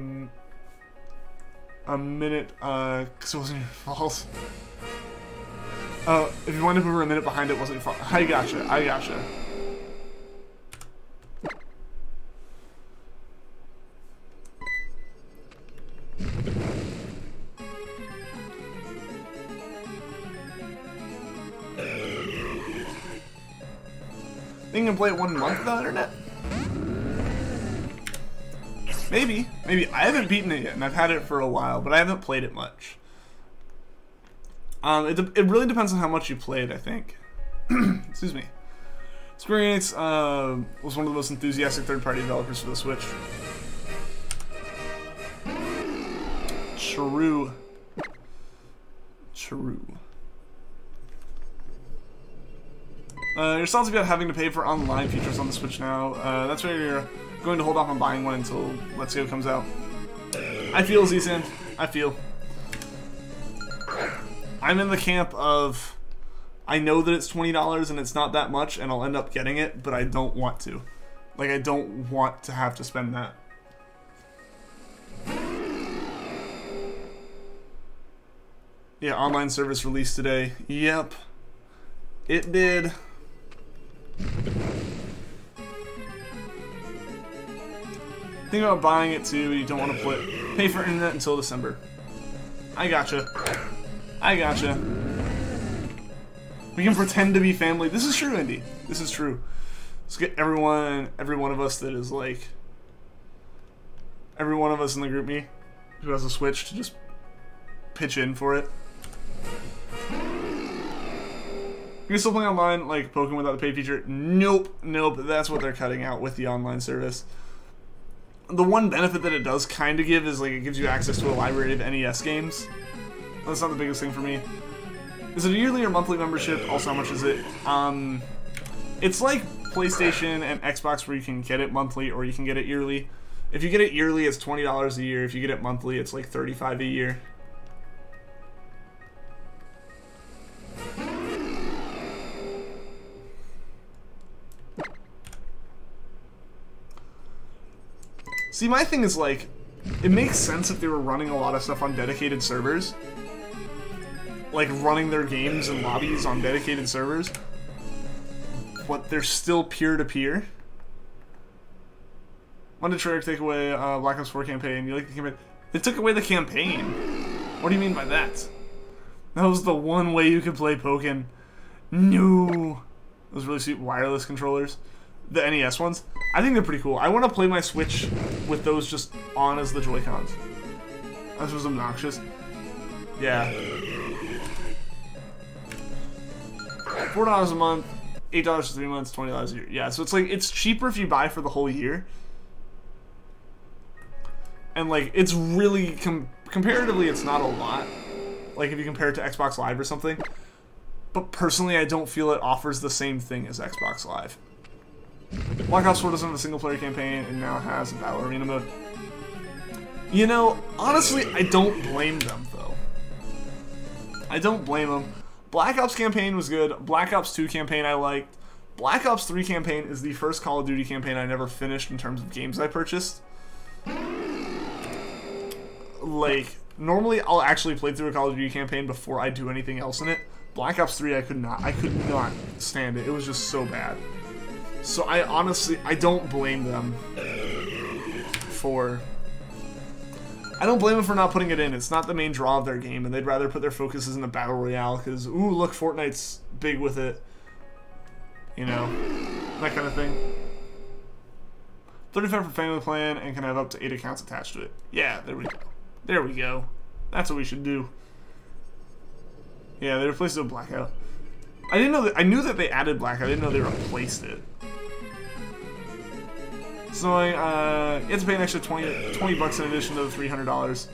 minute, because it wasn't your fault. If you wind up over a minute behind, it wasn't your fault. I gotcha. Think you can play it 1 month without internet? Maybe. I haven't beaten it yet, and I've had it for a while, but I haven't played it much. It really depends on how much you play it, I think. Excuse me. Square Enix was one of the most enthusiastic third-party developers for the Switch. True. Your thoughts about having to pay for online features on the Switch now. That's why you're going to hold off on buying one until Let's Go comes out. I feel Z-Sand. I'm in the camp of I know that it's $20 and it's not that much and I'll end up getting it, but I don't want to. Like, I don't want to have to spend that. Yeah, online service released today. Yep. It did. Think about buying it too, you don't want to pay for internet until December. I gotcha. We can pretend to be family. This is true, Indy. This is true. Let's get every one of us that is like... Every one of us in the group me who has a Switch to just pitch in for it. You can still play online, like Pokemon without the paid feature? Nope. That's what they're cutting out with the online service. The one benefit that it does kind of give is like it gives you access to a library of NES games. That's not the biggest thing for me. Is it a yearly or monthly membership? Also, how much is it? It's like PlayStation and Xbox where you can get it monthly or you can get it yearly. If you get it yearly, it's $20 a year. If you get it monthly, it's like $35 a year. See, my thing is like, it makes sense if they were running a lot of stuff on dedicated servers. Like running their games and lobbies on dedicated servers. But they're still peer-to-peer. When did Treyarch take away Black Ops 4 campaign? You like the campaign? They took away the campaign. What do you mean by that? That was the one way you could play Pokken. No. Those really sweet wireless controllers. The NES ones. I think they're pretty cool. I want to play my Switch with those just on as the Joy-Cons. That was obnoxious. Yeah. $4 a month, $8 for 3 months, $20 a year. Yeah, so it's like, it's cheaper if you buy for the whole year. And like, it's really, comparatively, it's not a lot. Like if you compare it to Xbox Live or something. But personally, I don't feel it offers the same thing as Xbox Live. Black Ops 4 doesn't have a single-player campaign and now has a Battle Arena mode. You know, honestly, I don't blame them, though. I don't blame them. Black Ops campaign was good. Black Ops 2 campaign I liked. Black Ops 3 campaign is the first Call of Duty campaign I never finished in terms of games I purchased. Like, normally I'll actually play through a Call of Duty campaign before I do anything else in it. Black Ops 3 I could not stand it. It was just so bad. So I honestly, I don't blame them for... I don't blame them for not putting it in. It's not the main draw of their game, and they'd rather put their focuses in the Battle Royale, because, ooh, look, Fortnite's big with it. You know? that kind of thing. 35 for family plan and can have up to 8 accounts attached to it. Yeah, there we go. There we go. That's what we should do. Yeah, they replaced it with Blackout. I didn't know that. I knew that they added Blackout. I didn't know they replaced it. So you have to pay an extra 20 bucks in addition to the $300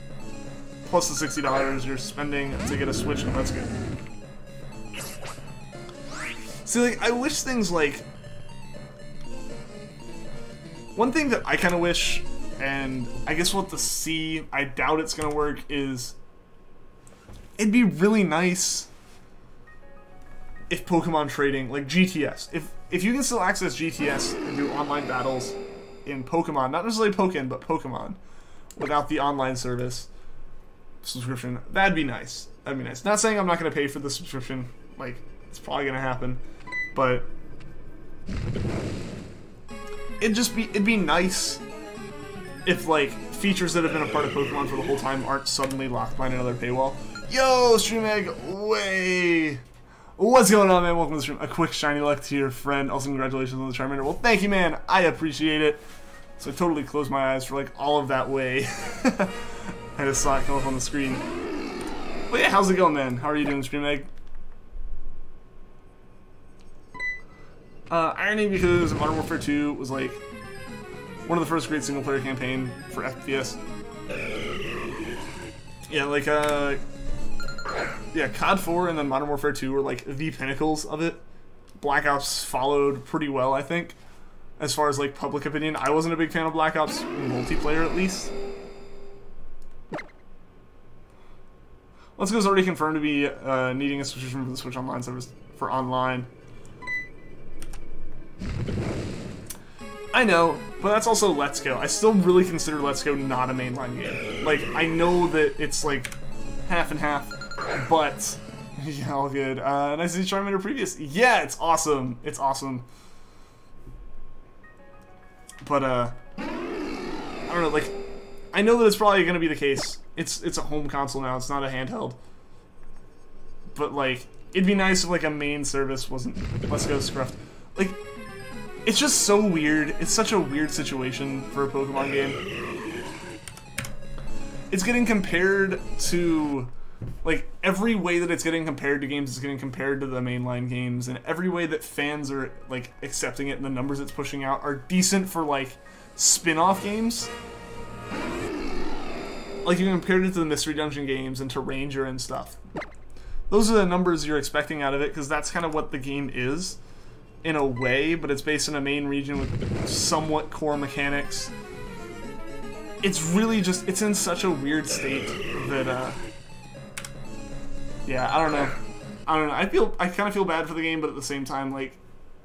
plus the $60 you're spending to get a Switch, and that's good. See, like, I wish things like... One thing that I kind of wish, and I guess we'll have to see, I doubt it's going to work, is it'd be really nice if Pokemon trading, like GTS, if you can still access GTS and do online battles in Pokemon, not necessarily Pokken, but Pokemon, without the online service subscription, that'd be nice. That'd be nice. Not saying I'm not going to pay for the subscription, like, it's probably going to happen, but it'd be nice if, like, features that have been a part of Pokemon for the whole time aren't suddenly locked behind another paywall. Yo, StreamEgg, way! What's going on, man? Welcome to the stream. A quick shiny luck to your friend. Also, congratulations on the Charmander. Well, thank you, man. I appreciate it. So I totally closed my eyes for, like, all of that way. I just saw it come up on the screen. But yeah, how's it going, man? How are you doing, StreamEgg? Irony, because Modern Warfare 2 was, like, one of the first great single-player campaign for FPS. Yeah, like, yeah, COD 4 and then Modern Warfare 2 were, like, the pinnacles of it. Black Ops followed pretty well, I think, as far as, like, public opinion. I wasn't a big fan of Black Ops multiplayer, at least. Let's Go's already confirmed to be needing a subscription for the Switch Online service for online. I know, but that's also Let's Go. I still really consider Let's Go not a mainline game. Like, I know that it's, like, half and half, but... Yeah, all good. Nice to see Charmander previous. Yeah, it's awesome. It's awesome. But, I don't know, like... I know that it's probably gonna be the case. It's a home console now, it's not a handheld. But, like, it'd be nice if, like, a main service wasn't Let's Go scruffed. Like... It's just so weird. It's such a weird situation for a Pokemon game. It's getting compared to... Like, every way that it's getting compared to games is getting compared to the mainline games, and every way that fans are, like, accepting it and the numbers it's pushing out are decent for, like, spin-off games. Like, you compared it to the Mystery Dungeon games and to Ranger and stuff. Those are the numbers you're expecting out of it, because that's kind of what the game is. In a way, but it's based in a main region with somewhat core mechanics. It's really just, it's in such a weird state that, yeah, I don't know. I kind of feel bad for the game, but at the same time, like,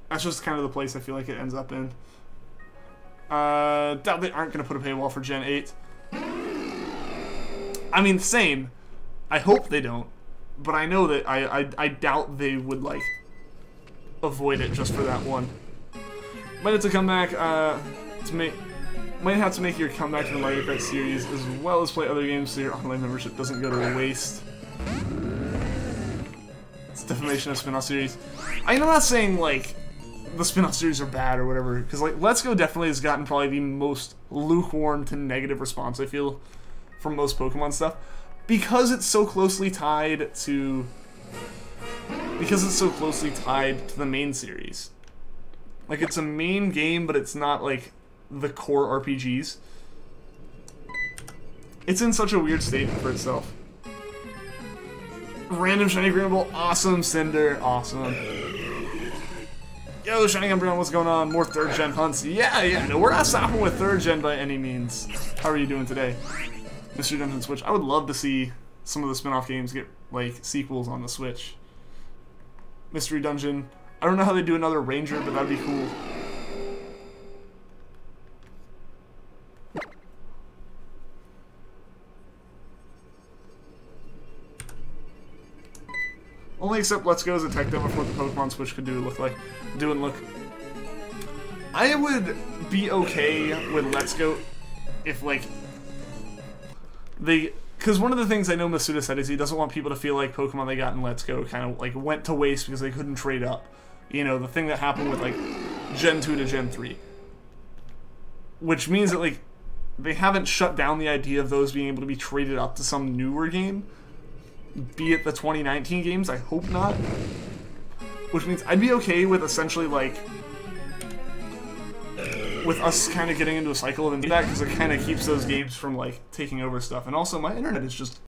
that's just kind of the place I feel like it ends up in. Doubt they aren't going to put a paywall for Gen 8. I mean, same. I hope they don't, but I know that I doubt they would, like, avoid it just for that one. Might have to come back might have to make your comeback to the Mario Kart series as well as play other games so your online membership doesn't go to waste. It's defamation of spin-off series. I'm not saying like the spin-off series are bad or whatever, because like Let's Go definitely has gotten probably the most lukewarm to negative response I feel from most Pokemon stuff because it's so closely tied to the main series. Like, it's a main game, but it's not, like, the core RPGs. It's in such a weird state for itself. Random Shiny Granable, awesome. Cinder, awesome. Yo, Shiny Umbreon, what's going on? More 3rd gen hunts. Yeah, no, we're not stopping with 3rd gen by any means. How are you doing today? Mystery Dungeon Switch. I would love to see some of the spin-off games get, like, sequels on the Switch. Mystery Dungeon. I don't know how they do another Ranger, but that'd be cool. Only except Let's Go as a tech demo for what the Pokemon Switch could do and look. I would be okay with Let's Go if, like, they... Because one of the things I know Masuda said is he doesn't want people to feel like Pokemon they got in Let's Go kind of, like, went to waste because they couldn't trade up. You know, the thing that happened with, like, Gen 2 to Gen 3. Which means that, like, they haven't shut down the idea of those being able to be traded up to some newer game. Be it the 2019 games, I hope not. Which means I'd be okay with essentially, like, with us kind of getting into a cycle of that, because it kind of keeps those games from, like, taking over stuff. And also, my internet is just